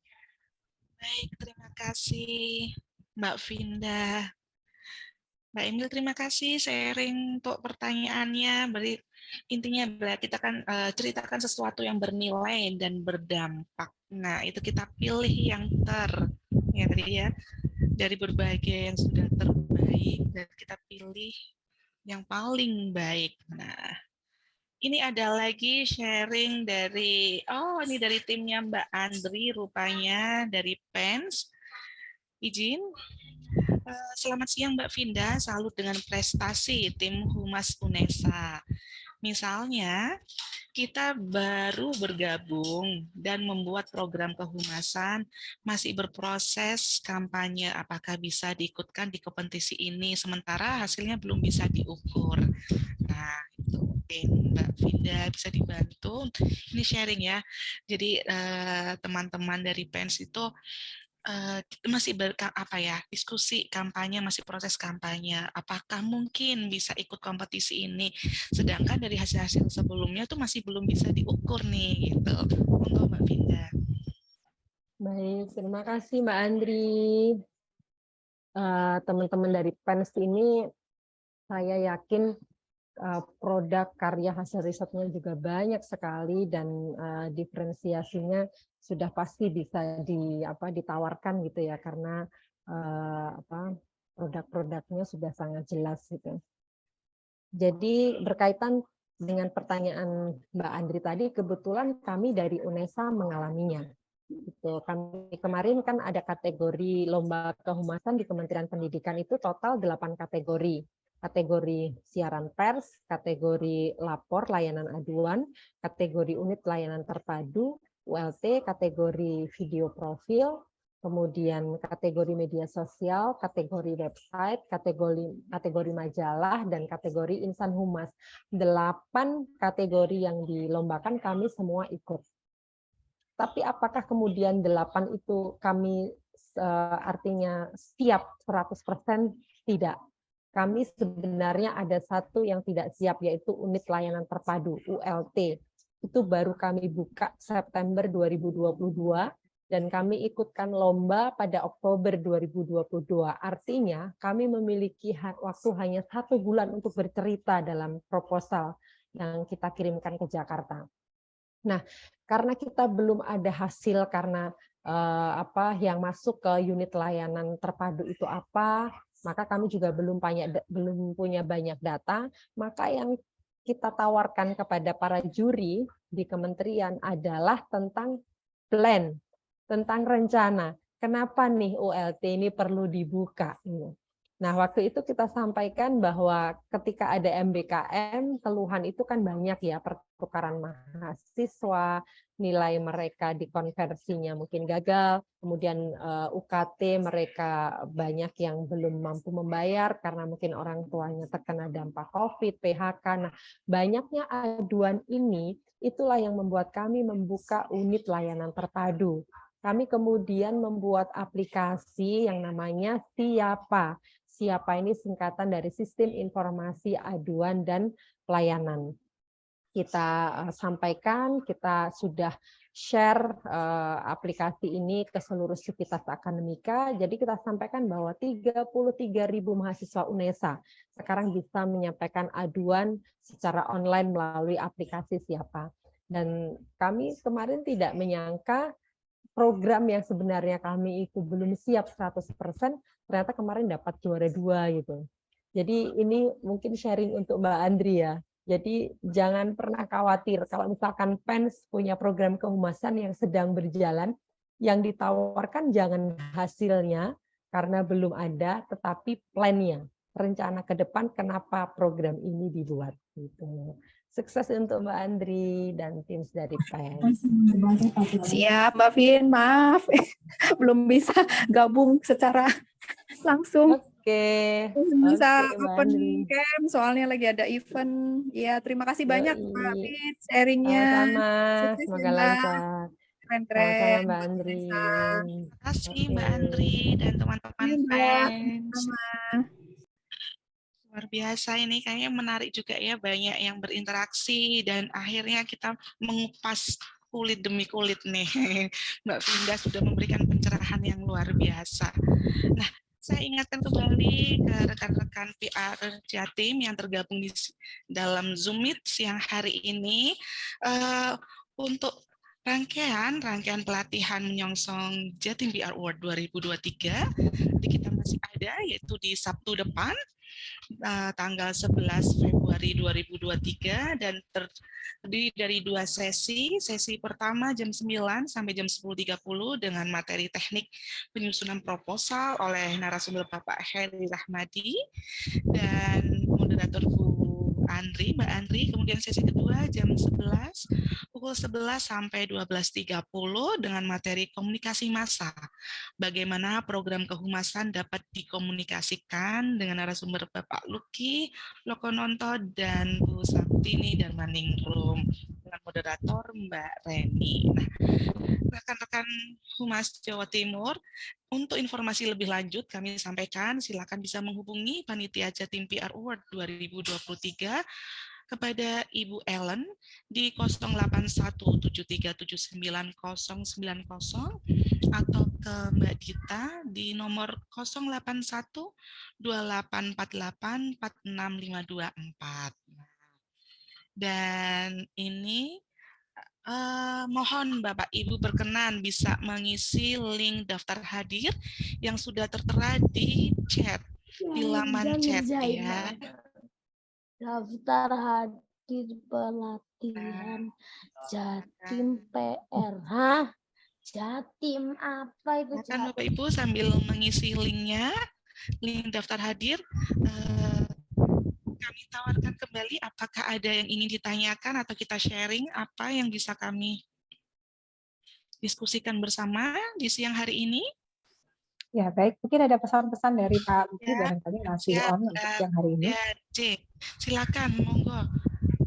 Baik, terima kasih Mbak Vinda. Mbak Emil, terima kasih sharing untuk pertanyaannya. Intinya kita kan ceritakan sesuatu yang bernilai dan berdampak. Nah, itu kita pilih yang dari berbagai yang sudah terbaik, dan kita pilih yang paling baik. Nah, ini ada lagi sharing dari, ini dari timnya Mbak Andri, rupanya dari PENS. Izin. Selamat siang Mbak Vinda, salut dengan prestasi tim Humas UNESA. Misalnya, kita baru bergabung dan membuat program kehumasan, masih berproses kampanye, apakah bisa diikutkan di kompetisi ini, sementara hasilnya belum bisa diukur. Nah, itu. mungkin Mbak Vinda bisa dibantu. Ini sharing ya. Jadi teman-teman dari PENS itu masih diskusi kampanye, masih proses kampanye. Apakah mungkin bisa ikut kompetisi ini? Sedangkan dari hasil-hasil sebelumnya tuh masih belum bisa diukur nih, gitu. Untuk Mbak Vinda. Baik, terima kasih Mbak Andri. Teman-teman dari PENS ini, saya yakin produk karya hasil risetnya juga banyak sekali dan diferensiasinya sudah pasti bisa ditawarkan gitu ya, karena produk-produknya sudah sangat jelas gitu. Jadi berkaitan dengan pertanyaan Mbak Andri tadi, kebetulan kami dari UNESA mengalaminya. Gitu. Kami kemarin kan ada kategori lomba kehumasan di Kementerian Pendidikan, itu total 8 kategori. Kategori siaran pers, kategori lapor layanan aduan, kategori unit layanan terpadu, ULT, kategori video profil, kemudian kategori media sosial, kategori website, kategori majalah, dan kategori insan humas. 8 kategori yang dilombakan kami semua ikut. Tapi apakah kemudian 8 itu kami artinya siap 100%? Tidak. Kami sebenarnya ada satu yang tidak siap, yaitu unit layanan terpadu, ULT. Itu baru kami buka September 2022, dan kami ikutkan lomba pada Oktober 2022. Artinya kami memiliki waktu hanya 1 bulan untuk bercerita dalam proposal yang kita kirimkan ke Jakarta. Nah, karena kita belum ada hasil, karena yang masuk ke unit layanan terpadu itu apa, maka kami juga belum punya banyak data. Maka yang kita tawarkan kepada para juri di kementerian adalah tentang plan, tentang rencana. Kenapa nih ULT ini perlu dibuka? Nah, waktu itu kita sampaikan bahwa ketika ada MBKM, keluhan itu kan banyak ya, pertukaran mahasiswa, nilai mereka dikonversinya mungkin gagal, kemudian UKT mereka banyak yang belum mampu membayar karena mungkin orang tuanya terkena dampak COVID, PHK. Nah, banyaknya aduan ini, itulah yang membuat kami membuka unit layanan terpadu. Kami kemudian membuat aplikasi yang namanya Siapa. Siapa ini singkatan dari Sistem Informasi Aduan dan Pelayanan. Kita sampaikan, kita sudah share aplikasi ini ke seluruh sivitas akademika. Jadi kita sampaikan bahwa 33.000 mahasiswa UNESA sekarang bisa menyampaikan aduan secara online melalui aplikasi Siapa. Dan kami kemarin tidak menyangka program yang sebenarnya kami itu belum siap 100%, ternyata kemarin dapat juara 2 gitu. Jadi ini mungkin sharing untuk Mbak Andri ya. Jadi jangan pernah khawatir kalau misalkan PENS punya program kehumasan yang sedang berjalan, yang ditawarkan jangan hasilnya karena belum ada, tetapi plan-nya, rencana ke depan kenapa program ini dibuat gitu. Sukses untuk Mbak Andri dan tim dari PENS. Siap, Mbak Vin, maaf. Belum bisa gabung secara langsung. Oke. Bisa Mbak open Andri. cam, soalnya lagi ada event. Ya, terima kasih banyak Mbak Vin sharingnya. Sama-sama, Sukses ya, semoga Mbak. lancar. Keren-keren. Sama-sama Mbak Andri. Terima kasih Mbak Andri dan teman-teman Iya, Mbak. fans. Sama. Luar biasa ini, kayaknya menarik juga ya, banyak yang berinteraksi dan akhirnya kita mengupas kulit demi kulit nih. Mbak Vinda sudah memberikan pencerahan yang luar biasa. Nah, saya ingatkan kembali ke rekan-rekan PR Jatim yang tergabung di dalam Zoom Meet siang hari ini untuk rangkaian pelatihan menyongsong Jatim PR Award 2023. Nanti kita masih ada, yaitu di Sabtu depan, tanggal 11 Februari 2023, dan terdiri dari 2 sesi. Sesi pertama jam 9 sampai jam 10.30 dengan materi teknik penyusunan proposal oleh narasumber Bapak Heri Rahmadi dan moderator Mbak Andri. Kemudian sesi kedua jam 11, pukul 11 sampai 12.30 dengan materi komunikasi massa. Bagaimana program kehumasan dapat dikomunikasikan dengan narasumber Bapak Luki Lokononto dan Bu Sabtini running room dengan moderator Mbak Reni. Nah, rekan-rekan Humas Jawa Timur, untuk informasi lebih lanjut kami sampaikan silakan bisa menghubungi Panitia Jatim PR Award 2023 kepada Ibu Ellen di 0817379090 atau ke Mbak Dita di nomor 08128484654. Dan ini mohon Bapak Ibu berkenan bisa mengisi link daftar hadir yang sudah tertera di chat, di laman chat ya. Daftar hadir pelatihan Jatim PR. Hah? Jatim apa itu? Kan Bapak Ibu sambil mengisi linknya, link daftar hadir, kami tawarkan kembali apakah ada yang ingin ditanyakan atau kita sharing apa yang bisa kami diskusikan bersama di siang hari ini. Ya, baik. Mungkin ada pesan-pesan dari Pak Luki barangkali masih on untuk siang hari ini. Ya, C. Silakan, monggo.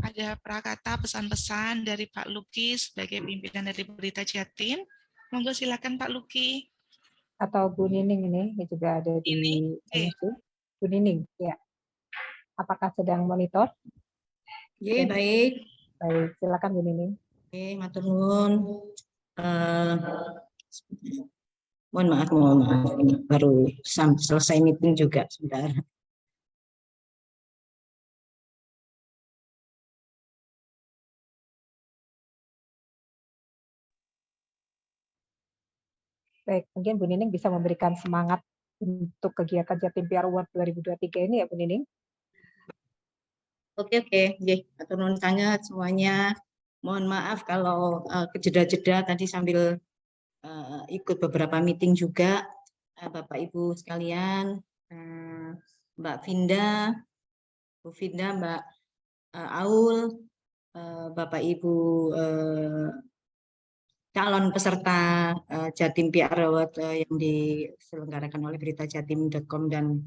Ada prakata pesan-pesan dari Pak Luki sebagai pimpinan dari Berita Jatim. Monggo silakan Pak Luki. Atau Bu Nining ini juga ada di Bu Nining, ya. Apakah sedang monitor? Iya, baik. Baik, silakan Bu Nining. Oke, matur nuwun. Mohon maaf, ini baru selesai meeting juga sebentar. Baik, mungkin Bu Nining bisa memberikan semangat untuk kegiatan Jatim PR Award 2023 ini ya Bu Nining. Oke, matur nuwun sangat semuanya. Mohon maaf kalau kejeda-jeda tadi sambil ikut beberapa meeting juga. Bapak Ibu sekalian, Mbak Vinda, Bu Vinda, Mbak Aul, Bapak Ibu calon peserta Jatim PR Award yang diselenggarakan oleh beritajatim.com dan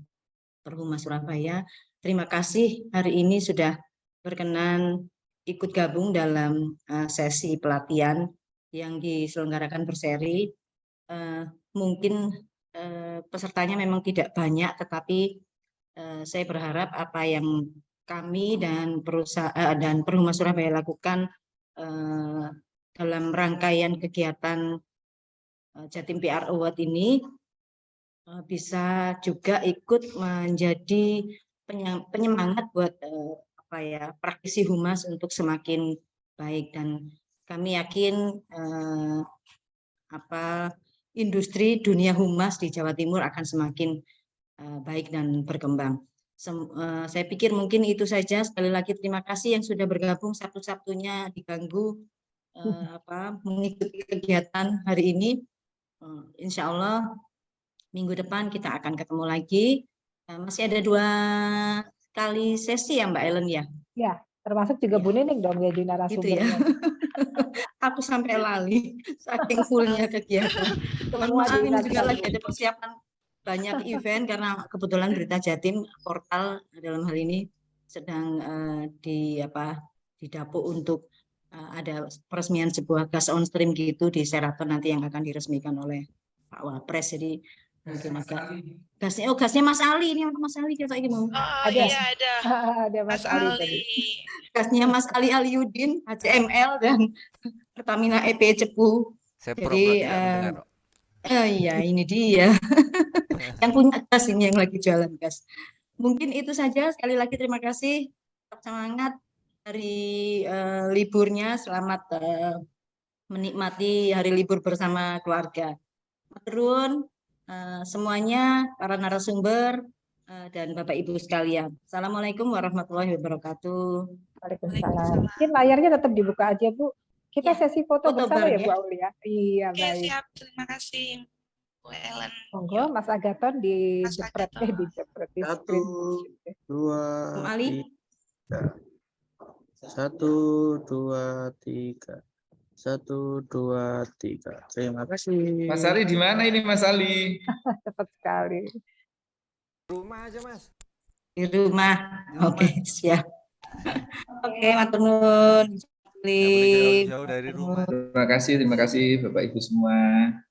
Perhumas Surabaya. Terima kasih hari ini sudah berkenan ikut gabung dalam sesi pelatihan yang diselenggarakan berseri. Mungkin pesertanya memang tidak banyak, tetapi saya berharap apa yang kami dan perusahaan dan Perhumas Surabaya lakukan dalam rangkaian kegiatan Jatim PR Award ini bisa juga ikut menjadi penyemangat buat praktisi humas untuk semakin baik, dan kami yakin industri dunia humas di Jawa Timur akan semakin baik dan berkembang. Saya pikir mungkin itu saja. Sekali lagi terima kasih yang sudah bergabung Sabtu-Sabtunya diganggu mengikuti kegiatan hari ini. Insya Allah minggu depan kita akan ketemu lagi. Masih ada 2 kali sesi ya Mbak Ellen ya? Ya, termasuk juga Bu Nining dong jadi narasumber. Gitu ya. Aku sampai lali, saking fullnya kegiatan. Teman-teman ini juga lagi ada persiapan banyak event karena kebetulan Berita Jatim portal dalam hal ini sedang didapuk untuk ada peresmian sebuah gas on stream gitu di Sheraton nanti yang akan diresmikan oleh Pak Wapres. Jadi mungkin agak gasnya Mas Ali ini, Mas Ali kita ini mau. Ada Mas Ali tadi. Gasnya Mas Ali Aliudin, HCML dan Pertamina EP Cepu. Jadi iya ini dia yang punya gas ini yang lagi jualan gas. Mungkin itu saja. Sekali lagi terima kasih, tetap semangat hari liburnya, selamat menikmati hari libur bersama keluarga. Turun semuanya, para narasumber dan Bapak Ibu sekalian. Assalamualaikum warahmatullahi wabarakatuh. Waalaikumsalam. Mungkin layarnya tetap dibuka aja Bu. Kita sesi foto bersama ya Bu Aulia. Iya, baik. Siap, terima kasih Bu Ellen. Monggo Mas Agaton dijepret di screen. 1, 2, 3. 1, 2, 3. 1, 2, 3. Terima kasih. Mas Ali di mana ini Mas Ali? Cepat sekali. Rumah aja Mas. Di rumah. Oke, siap. Oke, matur nuwun. Jauh dari rumah. Terima kasih Bapak Ibu semua.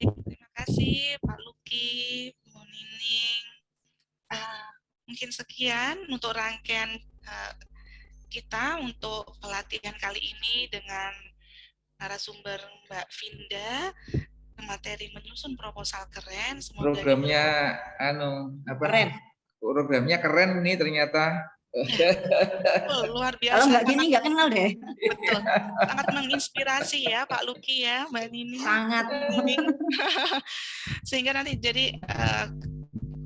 Terima kasih Pak Luki, Bu Nining. Mungkin sekian untuk rangkaian kita untuk pelatihan kali ini dengan narasumber Mbak Vinda, materi menyusun proposal keren. Semoga programnya keren. Programnya keren nih ternyata. Luar biasa. Kalau nggak gini nggak kenal deh. Betul. Sangat menginspirasi ya Pak Luki ya, Mbak Nining. Sangat. Sehingga nanti jadi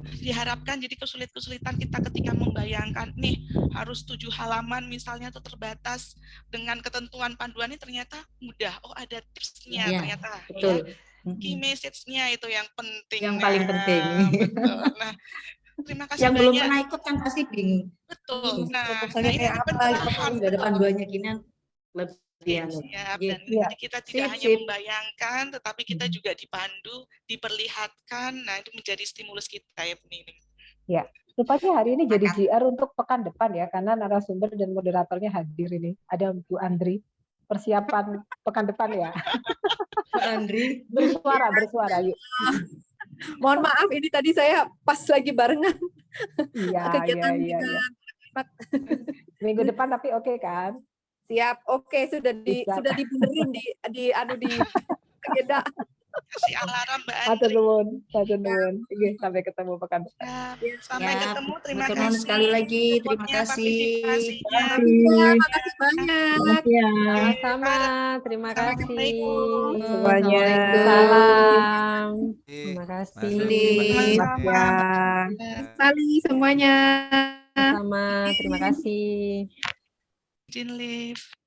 diharapkan jadi kesulitan kita ketika membayangkan nih harus 7 halaman misalnya atau terbatas dengan ketentuan panduan ini ternyata mudah. Oh ada tipsnya ternyata. Betul. Ya. Key message-nya itu yang penting. Yang paling penting. Betul. Nah, terima kasih yang banyak. belum pernah ikut kan pasti bingung. Betul. Nah ini kayak apa? Nggak ada panduannya gini lebih siap. Dan jadi kita tidak hanya membayangkan, tetapi kita juga dipandu, diperlihatkan. Nah itu menjadi stimulus kita ya Bu Nining. Ya, rupanya hari ini jadi GR untuk pekan depan ya, karena narasumber dan moderatornya hadir ini. Ada Bu Andri. Persiapan pekan depan ya. Bu Andri. Bersuara yuk. Mohon maaf, ini tadi saya pas lagi barengan. Iya. Minggu depan tapi oke kan? Siap, oke, sudah dibenerin di agenda. Kasih alarm Mbak Andri. Matur nuwun. Oke, sampai ketemu pekan depan. Sampai ketemu. Terima kasih kasih sekali lagi. Terima kasih. Terima kasih banyak. Sama, terima kasih semuanya. Salam. Terima kasih. Sekali semuanya. Sama, terima kasih. Izin live.